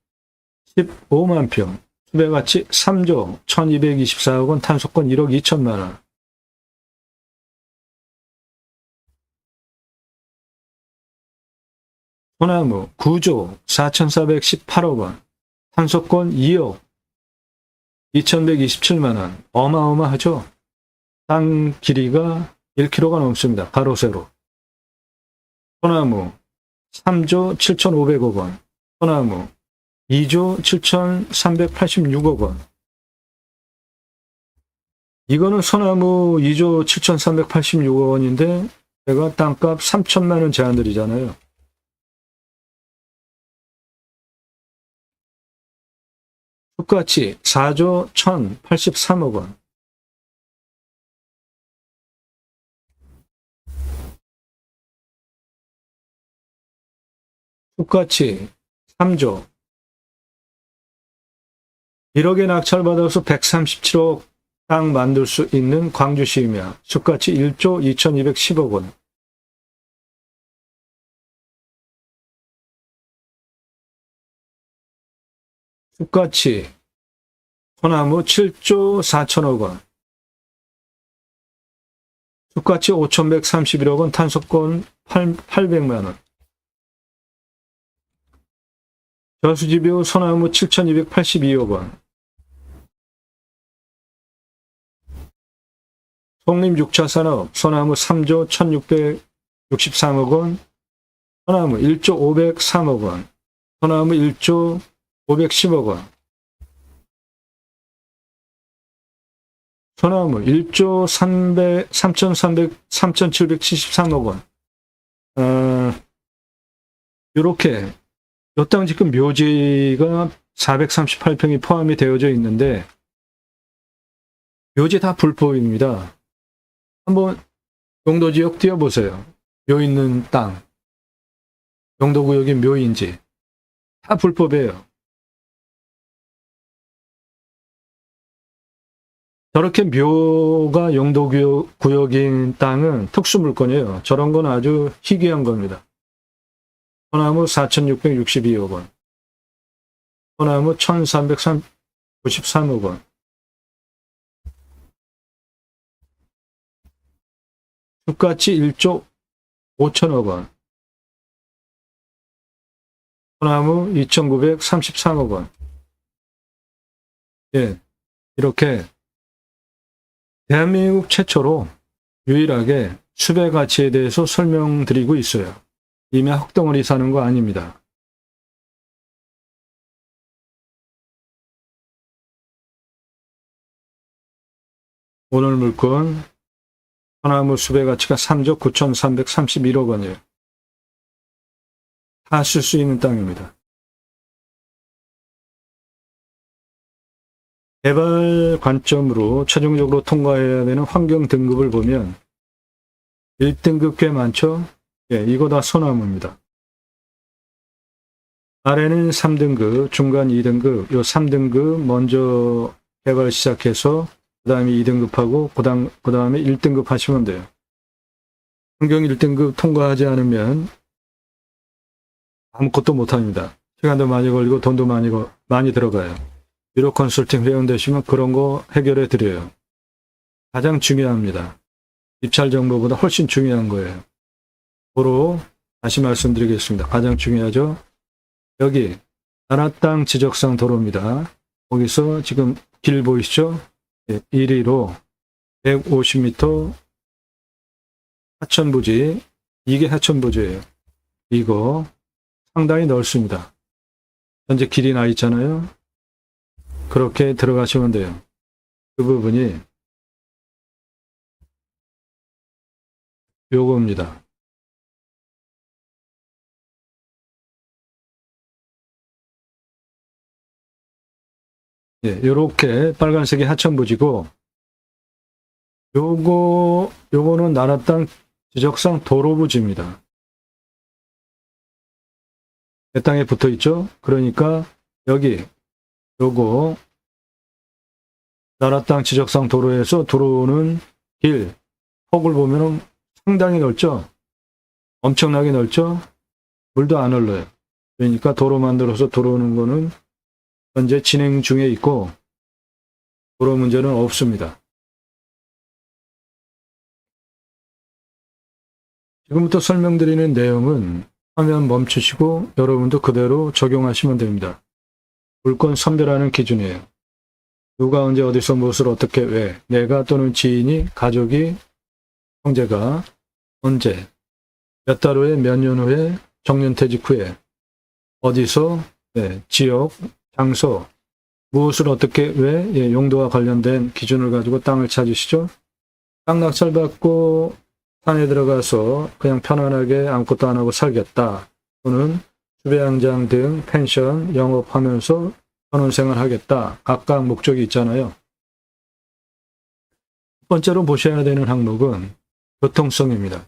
15만 평. 숲의 가치 3조 1,224억 원, 탄소권 1억 2천만 원. 소나무 9조 4,418억 원, 탄소권 2억 2,127만 원. 어마어마하죠? 땅 길이가 1km가 넘습니다. 가로 세로. 소나무 3조 7,500억 원, 소나무 2조 7,386억 원. 이거는 소나무 2조 7,386억 원인데 제가 땅값 3천만 원 제한드리잖아요. 숲가치 4조 1,083억 원. 숲가치 3조. 1억에 낙찰받아서 137억 땅 만들 수 있는 광주시이며 숲가치 1조 2,210억 원. 숲가치 소나무 7조 4천억 원. 숲가치 5,131억 원, 탄소권 800만 원. 저수지뷰 소나무 7,282억 원. 송림 6차 산업 소나무 3조 1,663억 원, 소나무 1조 503억 원, 소나무 1조 510억 원, 소나무 1조 3,773억 원. 요렇게 요 땅 지금 묘지가 438평이 포함이 되어져 있는데 묘지 다 불법입니다. 한번 용도지역 띄워보세요. 묘 있는 땅, 용도구역이 묘인지 다 불법이에요. 저렇게 묘가 용도구역인 땅은 특수물건이에요. 저런 건 아주 희귀한 겁니다. 소나무 4,662억 원, 소나무 1,393억 원, 숲가치 1조 5천억 원, 소나무 2,933억 원. 예, 이렇게 대한민국 최초로 유일하게 숲의 가치에 대해서 설명드리고 있어요. 이미 흙덩어리 사는 거 아닙니다. 오늘 물건 소나무 숲의 가치가 3조 9,331억 원이에요. 다 쓸 수 있는 땅입니다. 개발 관점으로 최종적으로 통과해야 되는 환경 등급을 보면 1등급 꽤 많죠? 예, 이거 다 소나무입니다. 아래는 3등급, 중간 2등급, 요 3등급 먼저 개발 시작해서 그 다음에 2등급하고 그 다음에 1등급 하시면 돼요. 환경 1등급 통과하지 않으면 아무것도 못합니다. 시간도 많이 걸리고 돈도 많이 들어가요. 유로 컨설팅 회원 되시면 그런 거 해결해 드려요. 가장 중요합니다. 입찰 정보보다 훨씬 중요한 거예요. 도로 다시 말씀드리겠습니다. 가장 중요하죠. 여기 나라 땅 지적상 도로입니다. 거기서 지금 길 보이시죠? 1위로 150m 하천부지, 이게 하천부지예요. 이거 상당히 넓습니다. 현재 길이 나 있잖아요. 그렇게 들어가시면 돼요. 그 부분이 요겁니다. 요렇게 빨간색이 하천부지고, 요거는 나라 땅 지적상 도로부지입니다. 내 땅에 붙어 있죠? 그러니까 여기 요거 나라 땅 지적상 도로에서 들어오는 길 폭을 보면은 상당히 넓죠? 엄청나게 넓죠? 물도 안 흘러요. 그러니까 도로 만들어서 들어오는 거는 현재 진행 중에 있고 도로 문제는 없습니다. 지금부터 설명드리는 내용은 화면 멈추시고 여러분도 그대로 적용하시면 됩니다. 물권 선별하는 기준이에요. 누가 언제 어디서 무엇을 어떻게 왜 내가 또는 지인이 가족이 형제가 언제 몇 달 후에 몇 년 후에 정년퇴직 후에 어디서 지역 장소 무엇을 어떻게 왜 용도와 관련된 기준을 가지고 땅을 찾으시죠. 땅 낙찰받고 산에 들어가서 그냥 편안하게 아무것도 안 하고 살겠다. 또는 주배양장 등 펜션 영업하면서 전원생활 하겠다. 각각 목적이 있잖아요. 첫 번째로 보셔야 되는 항목은 교통성입니다.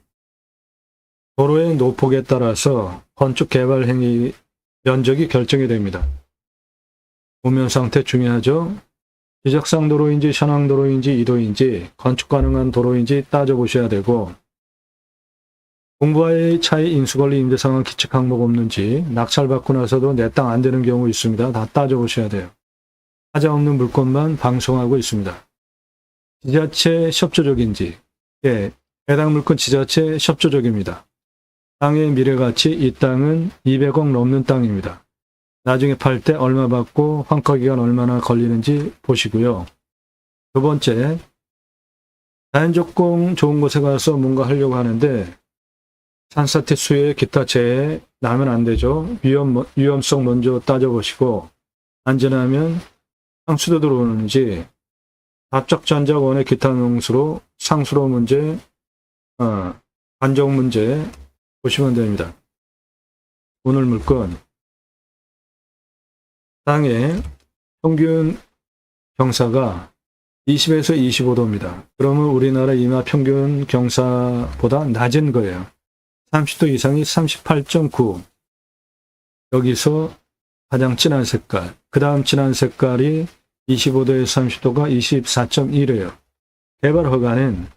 도로의 노폭에 따라서 건축 개발 행위 면적이 결정이 됩니다. 도면 상태 중요하죠. 지적상 도로인지 현황 도로인지 이도인지 건축 가능한 도로인지 따져보셔야 되고, 공부와의 차이, 인수권리, 임대상황, 기책 항목 없는지, 낙찰받고 나서도 내 땅 안 되는 경우 있습니다. 다 따져보셔야 돼요. 하자 없는 물건만 방송하고 있습니다. 지자체 협조적인지, 해당 물건 지자체 협조적입니다. 땅의 미래가치, 이 땅은 200억 넘는 땅입니다. 나중에 팔 때 얼마 받고 환가기간 얼마나 걸리는지 보시고요. 두 번째, 자연조건 좋은 곳에 가서 뭔가 하려고 하는데 산사태 수해 기타 재해 나면 안 되죠. 위험성 먼저 따져보시고, 안전하면 상수도 들어오는지 답적전자원의 기타 농수로 상수로 문제, 관정 문제 보시면 됩니다. 오늘 물건 땅의 평균 경사가 20에서 25도입니다. 그러면 우리나라 임야 평균 경사보다 낮은 거예요. 30도 이상이 38.9. 여기서 가장 진한 색깔, 그 다음 진한 색깔이 25도에서 30도가 24.1이에요. 개발 허가는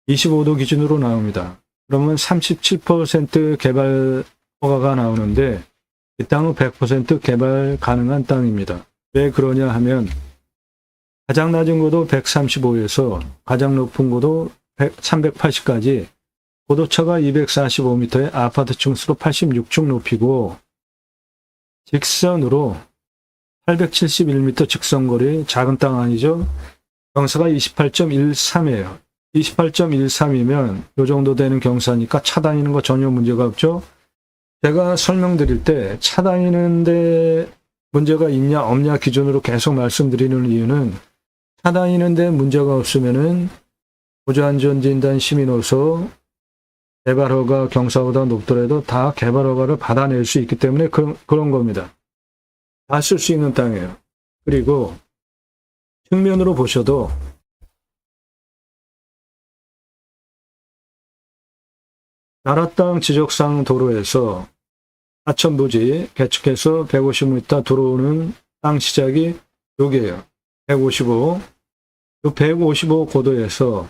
25도 기준으로 나옵니다. 그러면 37% 개발 허가가 나오는데 이 땅은 100% 개발 가능한 땅입니다. 왜 그러냐 하면 가장 낮은 고도 135에서 가장 높은 고도 380까지 고도차가 245m의 아파트 층수로 86층 높이고 직선으로 871m 직선거리, 작은 땅 아니죠? 경사가 28.13이에요. 28.13이면 이 정도 되는 경사니까 차 다니는 거 전혀 문제가 없죠? 제가 설명드릴 때 차 다니는데 문제가 있냐 없냐 기준으로 계속 말씀드리는 이유는 차 다니는데 문제가 없으면은 보조안전진단 시민으로서 개발허가 경사보다 높더라도 다 개발허가를 받아낼 수 있기 때문에 그런 겁니다. 다 쓸 수 있는 땅이에요. 그리고 측면으로 보셔도 나라 땅 지적상 도로에서 하천부지 개축해서 150m 들어오는 땅 시작이 여기에요. 155. 이 155 고도에서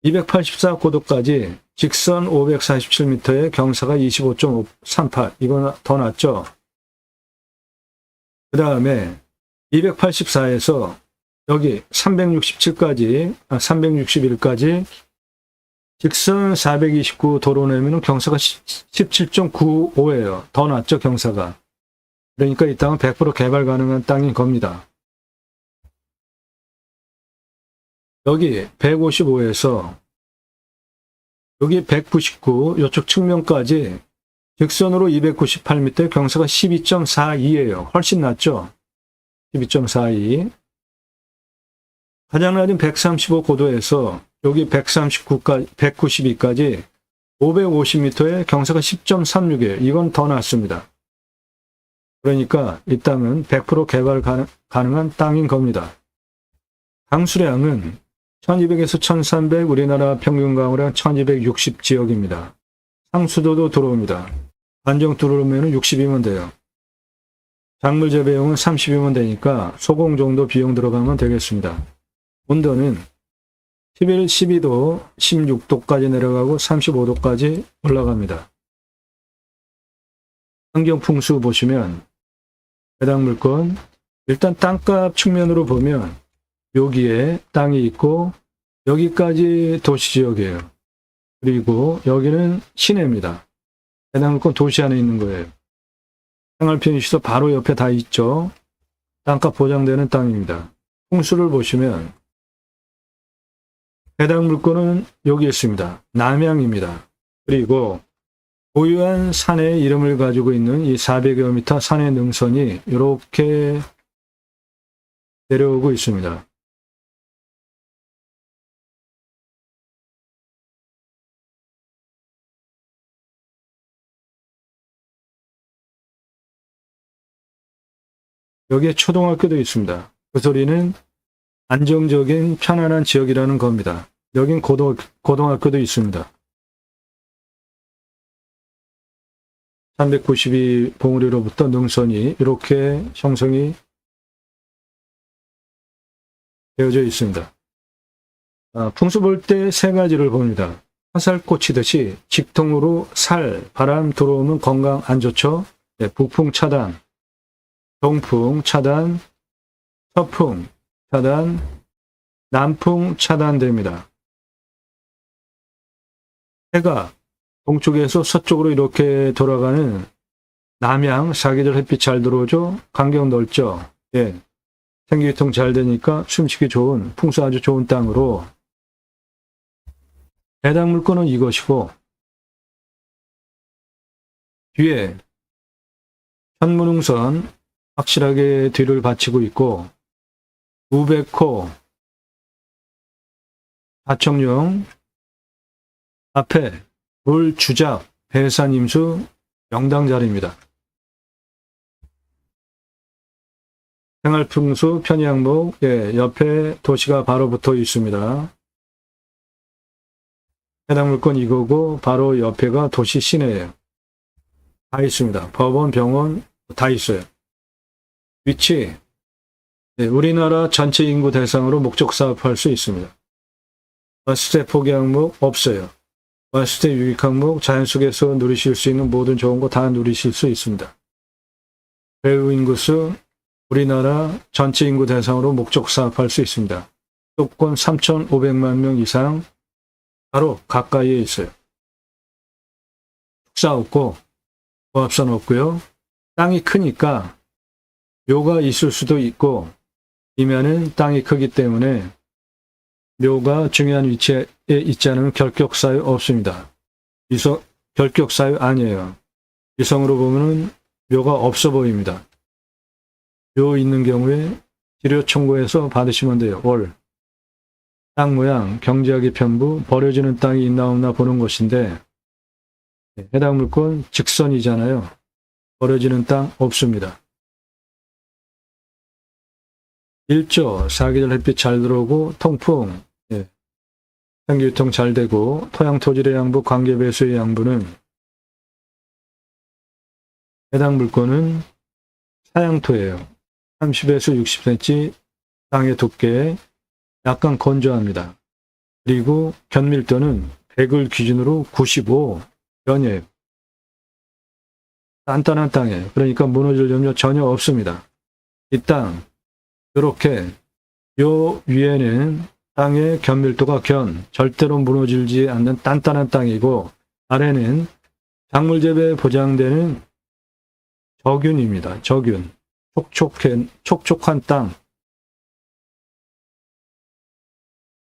284 고도까지 직선 547m의 경사가 25.38. 이건 더 낮죠. 그 다음에 284에서 여기 361까지 직선 429 도로 내면은 경사가 17.95예요. 더 낮죠, 경사가. 그러니까 이 땅은 100% 개발 가능한 땅인 겁니다. 여기 155에서 여기 199, 이쪽 측면까지 직선으로 298m, 경사가 12.42예요. 훨씬 낮죠? 12.42. 가장 낮은 135 고도에서 여기 139까지, 192까지 550m의 경사가 10.36이에요. 이건 더 낮습니다. 그러니까 이 땅은 100% 개발 가능한 땅인 겁니다. 강수량은 1200에서 1300, 우리나라 평균 강우량 1260 지역입니다. 상수도도 들어옵니다. 관정 들어오면 60이면 돼요. 작물 재배용은 30이면 되니까 소공 정도 비용 들어가면 되겠습니다. 온도는 11, 12도, 16도까지 내려가고 35도까지 올라갑니다. 환경풍수 보시면 해당 물건, 일단 땅값 측면으로 보면 여기에 땅이 있고 여기까지 도시지역이에요. 그리고 여기는 시내입니다. 해당 물건 도시 안에 있는 거예요. 생활편의시설 바로 옆에 다 있죠. 땅값 보장되는 땅입니다. 풍수를 보시면 해당 물건은 여기 있습니다. 남양입니다. 그리고 고유한 산의 이름을 가지고 있는 이 400여 미터 산의 능선이 이렇게 내려오고 있습니다. 여기에 초등학교도 있습니다. 그 소리는 안정적인 편안한 지역이라는 겁니다. 여긴 고등학교도 있습니다. 392 봉우리로부터 능선이 이렇게 형성이 되어져 있습니다. 풍수 볼 때 세 가지를 봅니다. 화살 꽂히듯이 직통으로 살, 바람 들어오면 건강 안 좋죠. 네, 북풍 차단, 동풍 차단, 서풍 차단, 남풍 차단됩니다. 해가 동쪽에서 서쪽으로 이렇게 돌아가는 남양, 사계절 햇빛 잘 들어오죠? 간격 넓죠? 예. 생기유통 잘 되니까 숨쉬기 좋은, 풍수 아주 좋은 땅으로 해당 물건은 이것이고, 뒤에 현무능선 확실하게 뒤를 받치고 있고, 우백호, 하청룡, 앞에 물주작, 배산임수, 영당자리입니다. 생활풍수, 편의항목, 예, 옆에 도시가 바로 붙어 있습니다. 해당 물건 이거고 바로 옆에가 도시 시내예요. 다 있습니다. 법원, 병원 다 있어요. 위치, 예, 우리나라 전체 인구 대상으로 목적 사업할 수 있습니다. 왔을 때 포기 항목 없어요. 왔을 때 유익 항목, 자연 속에서 누리실 수 있는 모든 좋은 거 다 누리실 수 있습니다. 배후 인구수, 우리나라 전체 인구 대상으로 목적 사업할 수 있습니다. 수도권 3,500만 명 이상 바로 가까이에 있어요. 축사 없고 고압선 없고요. 땅이 크니까 묘가 있을 수도 있고, 이면은 땅이 크기 때문에 묘가 중요한 위치에 있지 않으면 결격사유 없습니다. 결격사유 아니에요. 위성으로 보면은 묘가 없어 보입니다. 묘 있는 경우에 지료 청구해서 받으시면 돼요. 월. 땅 모양, 경제학의 편부, 버려지는 땅이 있나 없나 보는 것인데, 해당 물건 직선이잖아요. 버려지는 땅 없습니다. 일조, 사계절 햇빛 잘 들어오고, 통풍, 예. 생기유통 잘 되고, 토양 토질의 양부, 관계 배수의 양부는 해당 물건은 사양토예요. 30에서 60cm 땅의 두께, 약간 건조합니다. 그리고 견밀도는 100을 기준으로 95 견이에요. 단단한 땅이에요. 그러니까 무너질 염려 전혀 없습니다. 이 땅, 이렇게 요 위에는 땅의 견밀도가 절대로 무너지지 않는 단단한 땅이고, 아래는 작물 재배에 보장되는 저균입니다. 저균. 촉촉한 땅.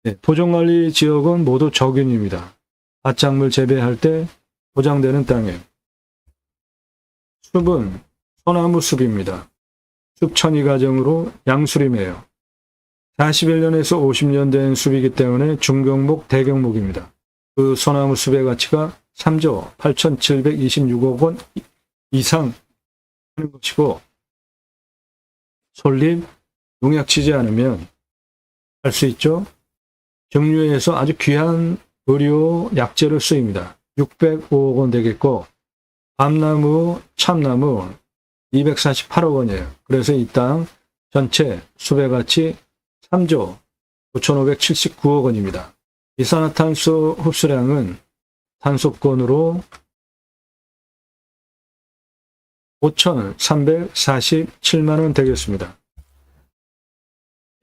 네, 토종관리 지역은 모두 저균입니다. 밭작물 재배할 때 보장되는 땅에. 숲은 소나무 숲입니다. 숲 천이 가정으로 양수림이에요. 41년에서 50년 된 숲이기 때문에 중경목, 대경목입니다. 그 소나무 숲의 가치가 3조 8,726억 원 이상 하는 것이고, 솔잎, 농약 치지 않으면 할 수 있죠. 정류에서 아주 귀한 의료 약재로 쓰입니다. 605억 원 되겠고, 밤나무, 참나무 248억 원이에요. 그래서 이 땅 전체 숲의 가치 3조 5,579억 원입니다. 이산화탄소 흡수량은 탄소권으로 5,347만 원 되겠습니다.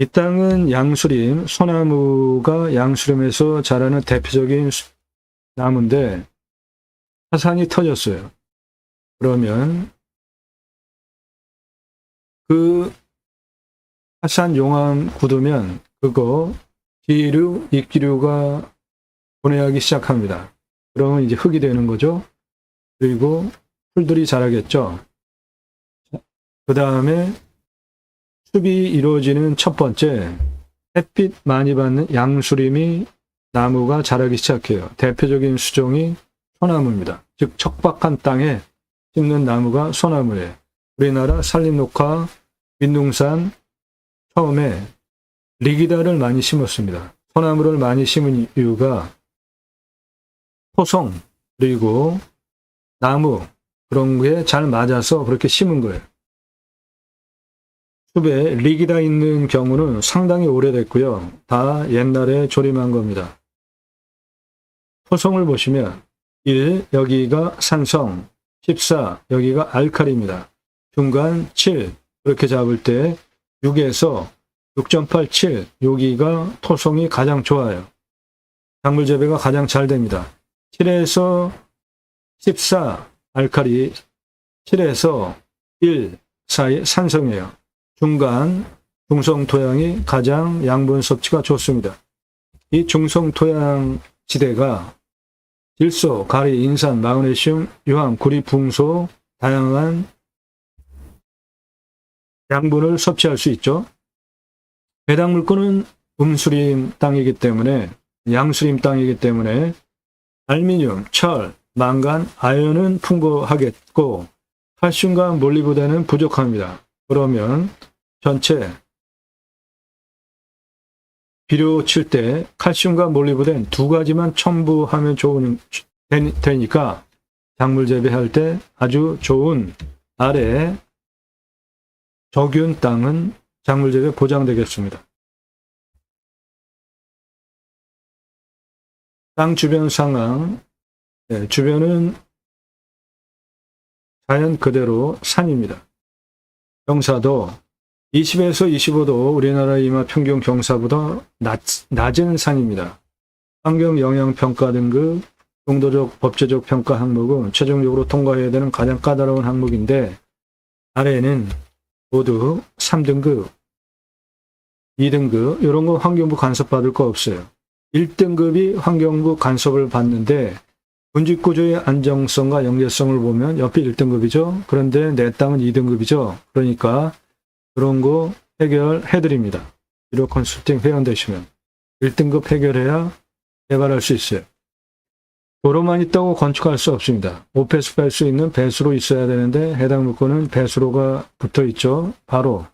이 땅은 양수림, 소나무가 양수림에서 자라는 대표적인 나무인데 화산이 터졌어요. 그러면 그 화산 용암 굳으면 그거 기류, 입기류가 분해하기 시작합니다. 그러면 이제 흙이 되는 거죠. 그리고 풀들이 자라겠죠. 그 다음에 숲이 이루어지는 첫 번째, 햇빛 많이 받는 양수림이 나무가 자라기 시작해요. 대표적인 수종이 소나무입니다. 즉 척박한 땅에 심는 나무가 소나무예요. 우리나라 산림녹화 민둥산 처음에 리기다를 많이 심었습니다. 소나무를 많이 심은 이유가 토성 그리고 나무 그런 게 잘 맞아서 그렇게 심은 거예요. 숲에 리기다 있는 경우는 상당히 오래됐고요. 다 옛날에 조림한 겁니다. 토성을 보시면 1, 여기가 산성, 14, 여기가 알칼리입니다. 중간 7, 그렇게 잡을 때 6에서 6.87, 여기가 토성이 가장 좋아요. 작물 재배가 가장 잘 됩니다. 7에서 14, 알칼리, 7에서 1 사이 산성이에요. 중간 중성 토양이 가장 양분 섭취가 좋습니다. 이 중성 토양 지대가 질소, 가리, 인산, 마그네슘, 유황, 구리, 붕소 다양한 양분을 섭취할 수 있죠. 배당물권은 음수림 땅이기 때문에 양수림 땅이기 때문에 알미늄, 철, 망간, 아연은 풍부하겠고 칼슘과 몰리브덴은 부족합니다. 그러면 전체 비료 칠 때 칼슘과 몰리브덴 두 가지만 첨부하면 되니까 작물 재배할 때 아주 좋은 아래 저균 땅은 작물 재배 보장되겠습니다. 땅 주변 상황, 주변은 자연 그대로 산입니다. 경사도 20에서 25도 우리나라 이마 평균 경사보다 낮은 산입니다. 환경영향평가 등급, 용도적 법제적 평가 항목은 최종적으로 통과해야 되는 가장 까다로운 항목인데 아래에는 모두 3등급, 2등급 이런 거 환경부 간섭 받을 거 없어요. 1등급이 환경부 간섭을 받는데 군집구조의 안정성과 연계성을 보면 옆이 1등급이죠. 그런데 내 땅은 2등급이죠. 그러니까 그런 거 해결해 드립니다. 비료 컨설팅 회원되시면 1등급 해결해야 개발할 수 있어요. 도로만 있다고 건축할 수 없습니다. 오폐수 뺄 수 있는 배수로 있어야 되는데 해당 물건은 배수로가 붙어 있죠. 바로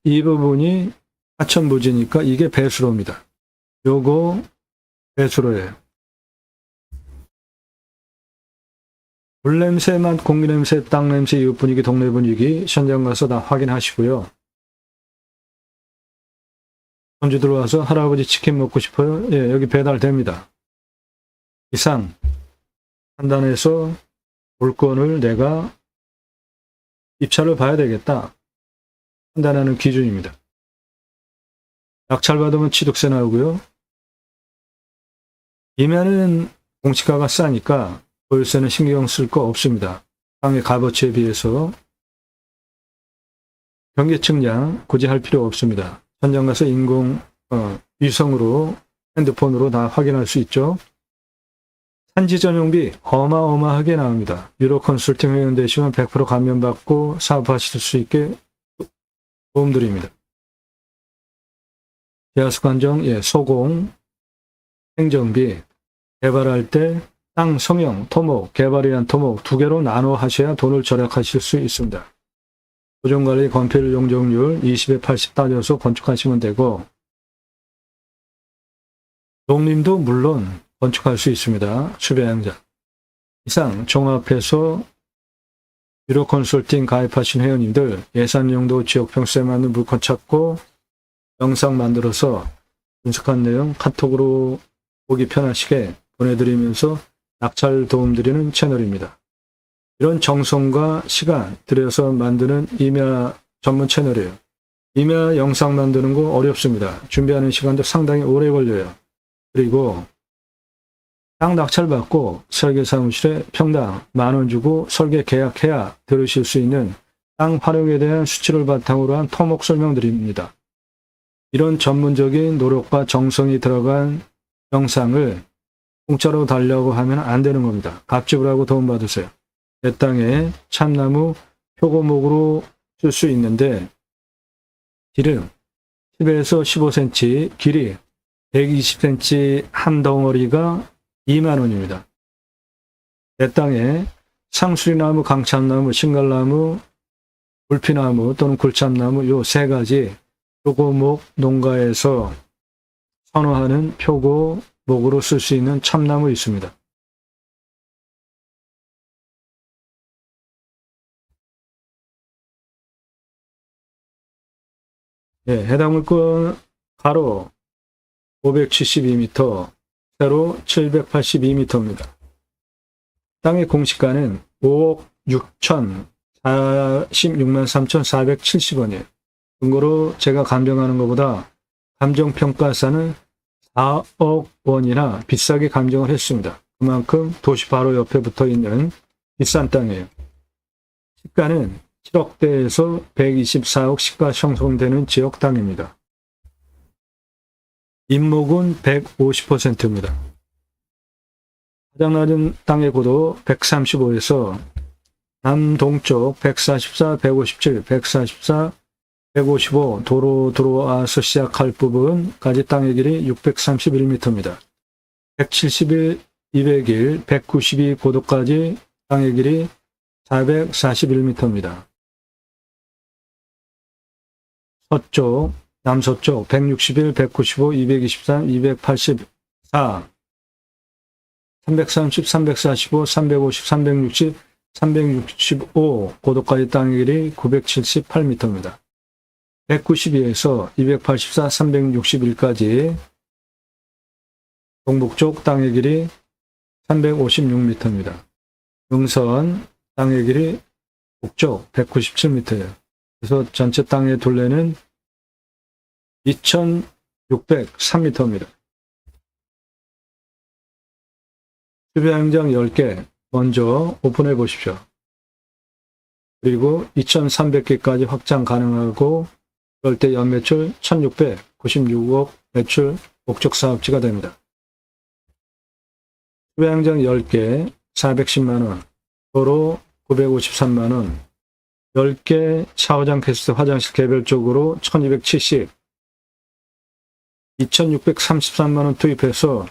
이 부분이 하천부지니까 이게 배수로입니다. 요거 배수로예요. 물냄새, 맛, 공기냄새, 땅냄새, 이웃 분위기, 동네 분위기 현장 가서 다 확인하시고요. 손주 들어와서 할아버지 치킨 먹고 싶어요? 예, 여기 배달됩니다. 이상 판단해서 물건을 내가 입찰을 봐야 되겠다. 판단하는 기준입니다. 낙찰받으면 취득세 나오고요. 임야는 공시가가 싸니까 보유세는 신경 쓸 거 없습니다. 땅의 값어치에 비해서 경계 측량 굳이 할 필요 없습니다. 현장 가서 위성으로 핸드폰으로 다 확인할 수 있죠. 산지 전용비 어마어마하게 나옵니다. 유로 컨설팅 회원 되시면 100% 감면받고 사업하실 수 있게 도움드립니다. 계약서 관정, 소공, 행정비, 개발할 때 땅 성형, 토목, 개발에 의한 토목 두 개로 나눠 하셔야 돈을 절약하실 수 있습니다. 보존관리, 건폐율, 용적률 20에 80 따져서 건축하시면 되고 농림도 물론 건축할 수 있습니다. 수배양자. 이상 종합해서 유로 컨설팅 가입하신 회원님들 예산용도 지역평수에 맞는 물건 찾고 영상 만들어서 분석한 내용 카톡으로 보기 편하시게 보내드리면서 낙찰 도움드리는 채널입니다. 이런 정성과 시간 들여서 만드는 임야 전문 채널이에요. 임야 영상 만드는 거 어렵습니다. 준비하는 시간도 상당히 오래 걸려요. 그리고 땅 낙찰받고 설계사무실에 평당 10,000원 주고 설계 계약해야 들으실 수 있는 땅 활용에 대한 수치를 바탕으로 한 토목 설명드립니다. 이런 전문적인 노력과 정성이 들어간 영상을 공짜로 달라고 하면 안 되는 겁니다. 값집을 하고 도움받으세요. 내 땅에 참나무 표고목으로 쓸 수 있는데 길은 10에서 15cm, 길이 120cm 한 덩어리가 20,000원입니다. 내 땅에 상수리나무, 강참나무, 신갈나무, 불피나무 또는 굴참나무 요 세 가지 표고목 농가에서 선호하는 표고목으로 쓸 수 있는 참나무 있습니다. 해당 물건 가로 572m, 세로 782m입니다. 땅의 공시가는 5억 6,046만 3,470원이에요. 근거로 제가 감정하는 것보다 감정평가사는 4억 원이나 비싸게 감정을 했습니다. 그만큼 도시 바로 옆에 붙어 있는 비싼 땅이에요. 시가는 7억대에서 124억 시가 형성되는 지역 땅입니다. 인목은 150%입니다. 가장 낮은 땅의 고도 135에서 남동쪽 144, 157, 144, 155 도로 들어와서 시작할 부분까지 땅의 길이 631m입니다. 171, 201, 192 고도까지 땅의 길이 441m입니다. 서쪽, 남서쪽 161, 195, 223, 284, 330, 345, 350, 360, 365 고도까지 땅의 길이 978m입니다. 192에서 284, 361까지 동북쪽 땅의 길이 356m입니다. 능선 땅의 길이 북쪽 197m예요. 그래서 전체 땅의 둘레는 2603m입니다. 수배양장 10개 먼저 오픈해 보십시오. 그리고 2300개까지 확장 가능하고 그럴 때 연매출 1696억 매출 목적 사업지가 됩니다. 수배양장 10개 410만원, 도로 953만원, 10개 샤워장 캐스트 화장실 개별적으로 1270, 2633만원 투입해서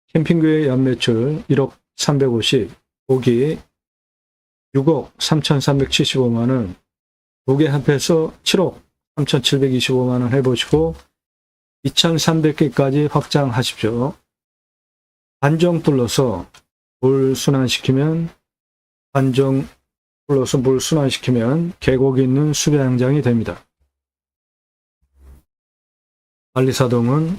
캠핑교회 연매출 1억 350, 고기 6억 3375만원, 두 개 합해서 7억 3725만원 해보시고 2300개까지 확장하십시오. 관정 뚫러서 물 순환시키면 계곡이 있는 수배양장이 됩니다. 관리사동은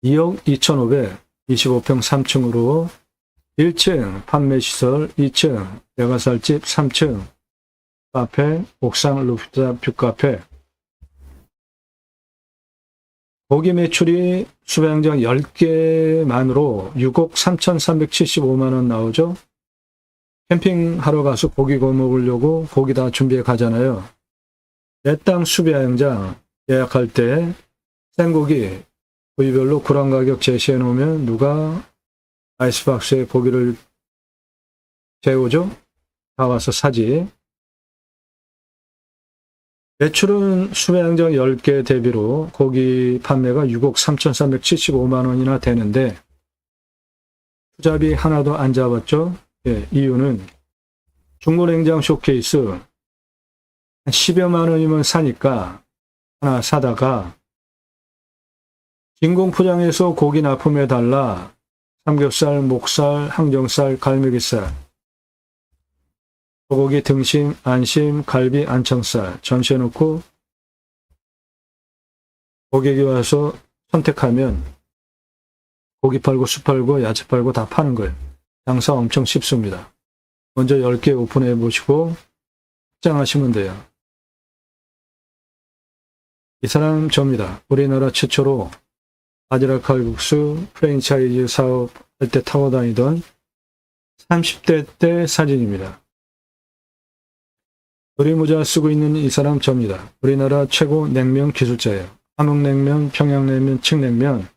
2억 2,500, 25평 3층으로 1층 판매시설, 2층 내가살집, 3층 카페, 옥상 루프탑 뷰카페, 고기 매출이 수배양장 10개만으로 6억 3,375만 원 나오죠. 캠핑하러 가서 고기 구워 먹으려고 고기 다 준비해 가잖아요. 내 땅 수배양장 예약할 때 생고기 부위별로 구랑 가격 제시해 놓으면 누가 아이스박스에 고기를 재우죠? 다 와서 사지. 매출은 수배양장 10개 대비로 고기 판매가 6억 3,375만 원이나 되는데 투자비 하나도 안 잡았죠. 예, 이유는 중고냉장 쇼케이스 한 10여만 원이면 사니까 하나 사다가 진공포장해서 고기 납품해 달라 삼겹살, 목살, 항정살, 갈매기살, 소고기 등심, 안심, 갈비, 안창살 전시해놓고 고객이 와서 선택하면 고기 팔고 술 팔고 야채 팔고 다 파는 거예요. 장사 엄청 쉽습니다. 먼저 10개 오픈해 보시고 확장하시면 돼요. 이 사람 저입니다. 우리나라 최초로 바지락 칼국수 프랜차이즈 사업할 때 타고 다니던 30대 때 사진입니다. 요리모자 쓰고 있는 이 사람 저입니다. 우리나라 최고 냉면 기술자예요. 함흥냉면, 평양냉면, 칡냉면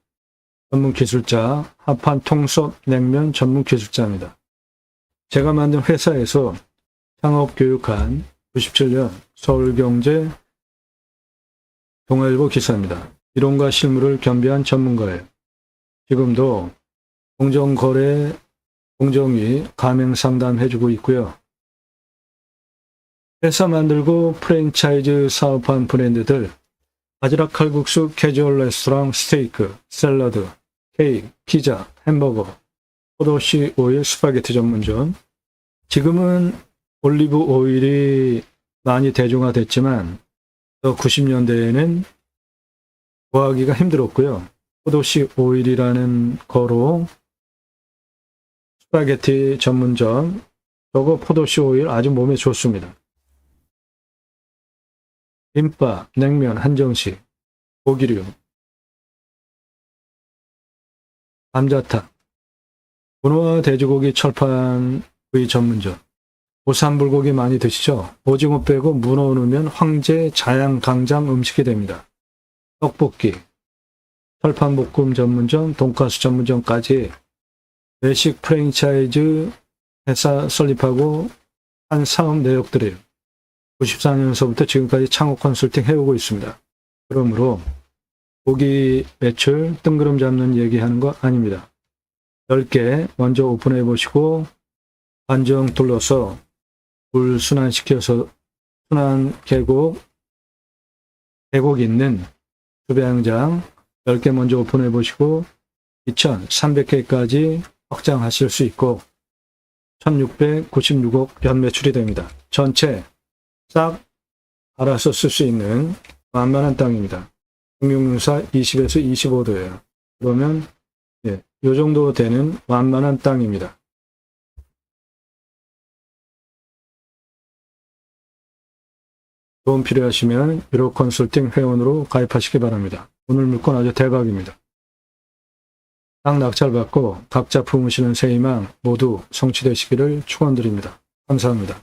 전문 기술자, 하판 통섭 냉면 전문 기술자입니다. 제가 만든 회사에서 창업 교육한 97년 서울경제 동아일보 기사입니다. 이론과 실무를 겸비한 전문가예요. 지금도 공정거래, 공정위, 가맹상담 해주고 있고요. 회사 만들고 프랜차이즈 사업한 브랜드들 바지락 칼국수, 캐주얼 레스토랑, 스테이크, 샐러드, 케이크, 피자, 햄버거, 포도씨 오일, 스파게티 전문점. 지금은 올리브 오일이 많이 대중화됐지만 90년대에는 구하기가 힘들었고요. 포도씨 오일이라는 거로 스파게티 전문점, 저거 포도씨 오일 아주 몸에 좋습니다. 김밥, 냉면, 한정식, 고기류, 감자탕, 문어와 돼지고기 철판 구이 전문점. 보쌈불고기 많이 드시죠? 오징어 빼고 문어 넣으면 황제, 자양, 강장 음식이 됩니다. 떡볶이, 철판볶음 전문점, 돈가스 전문점까지 외식 프랜차이즈 회사 설립하고 한 사업 내역들이에요. 94년서부터 지금까지 창업 컨설팅 해오고 있습니다. 그러므로 고기 매출 뜬구름 잡는 얘기하는 거 아닙니다. 10개 먼저 오픈해 보시고 반정 둘러서 물 순환시켜서 순환 계곡 있는 수배양장 10개 먼저 오픈해 보시고 2,300개까지 확장하실 수 있고 1,696억 연매출이 됩니다. 전체 싹 알아서 쓸 수 있는 완만한 땅입니다. 금융유사 20에서 25도예요. 그러면 이 정도 되는 완만한 땅입니다. 도움 필요하시면 유로 컨설팅 회원으로 가입하시기 바랍니다. 오늘 물건 아주 대박입니다. 땅 낙찰받고 각자 품으시는 새 희망 모두 성취되시기를 축원드립니다. 감사합니다.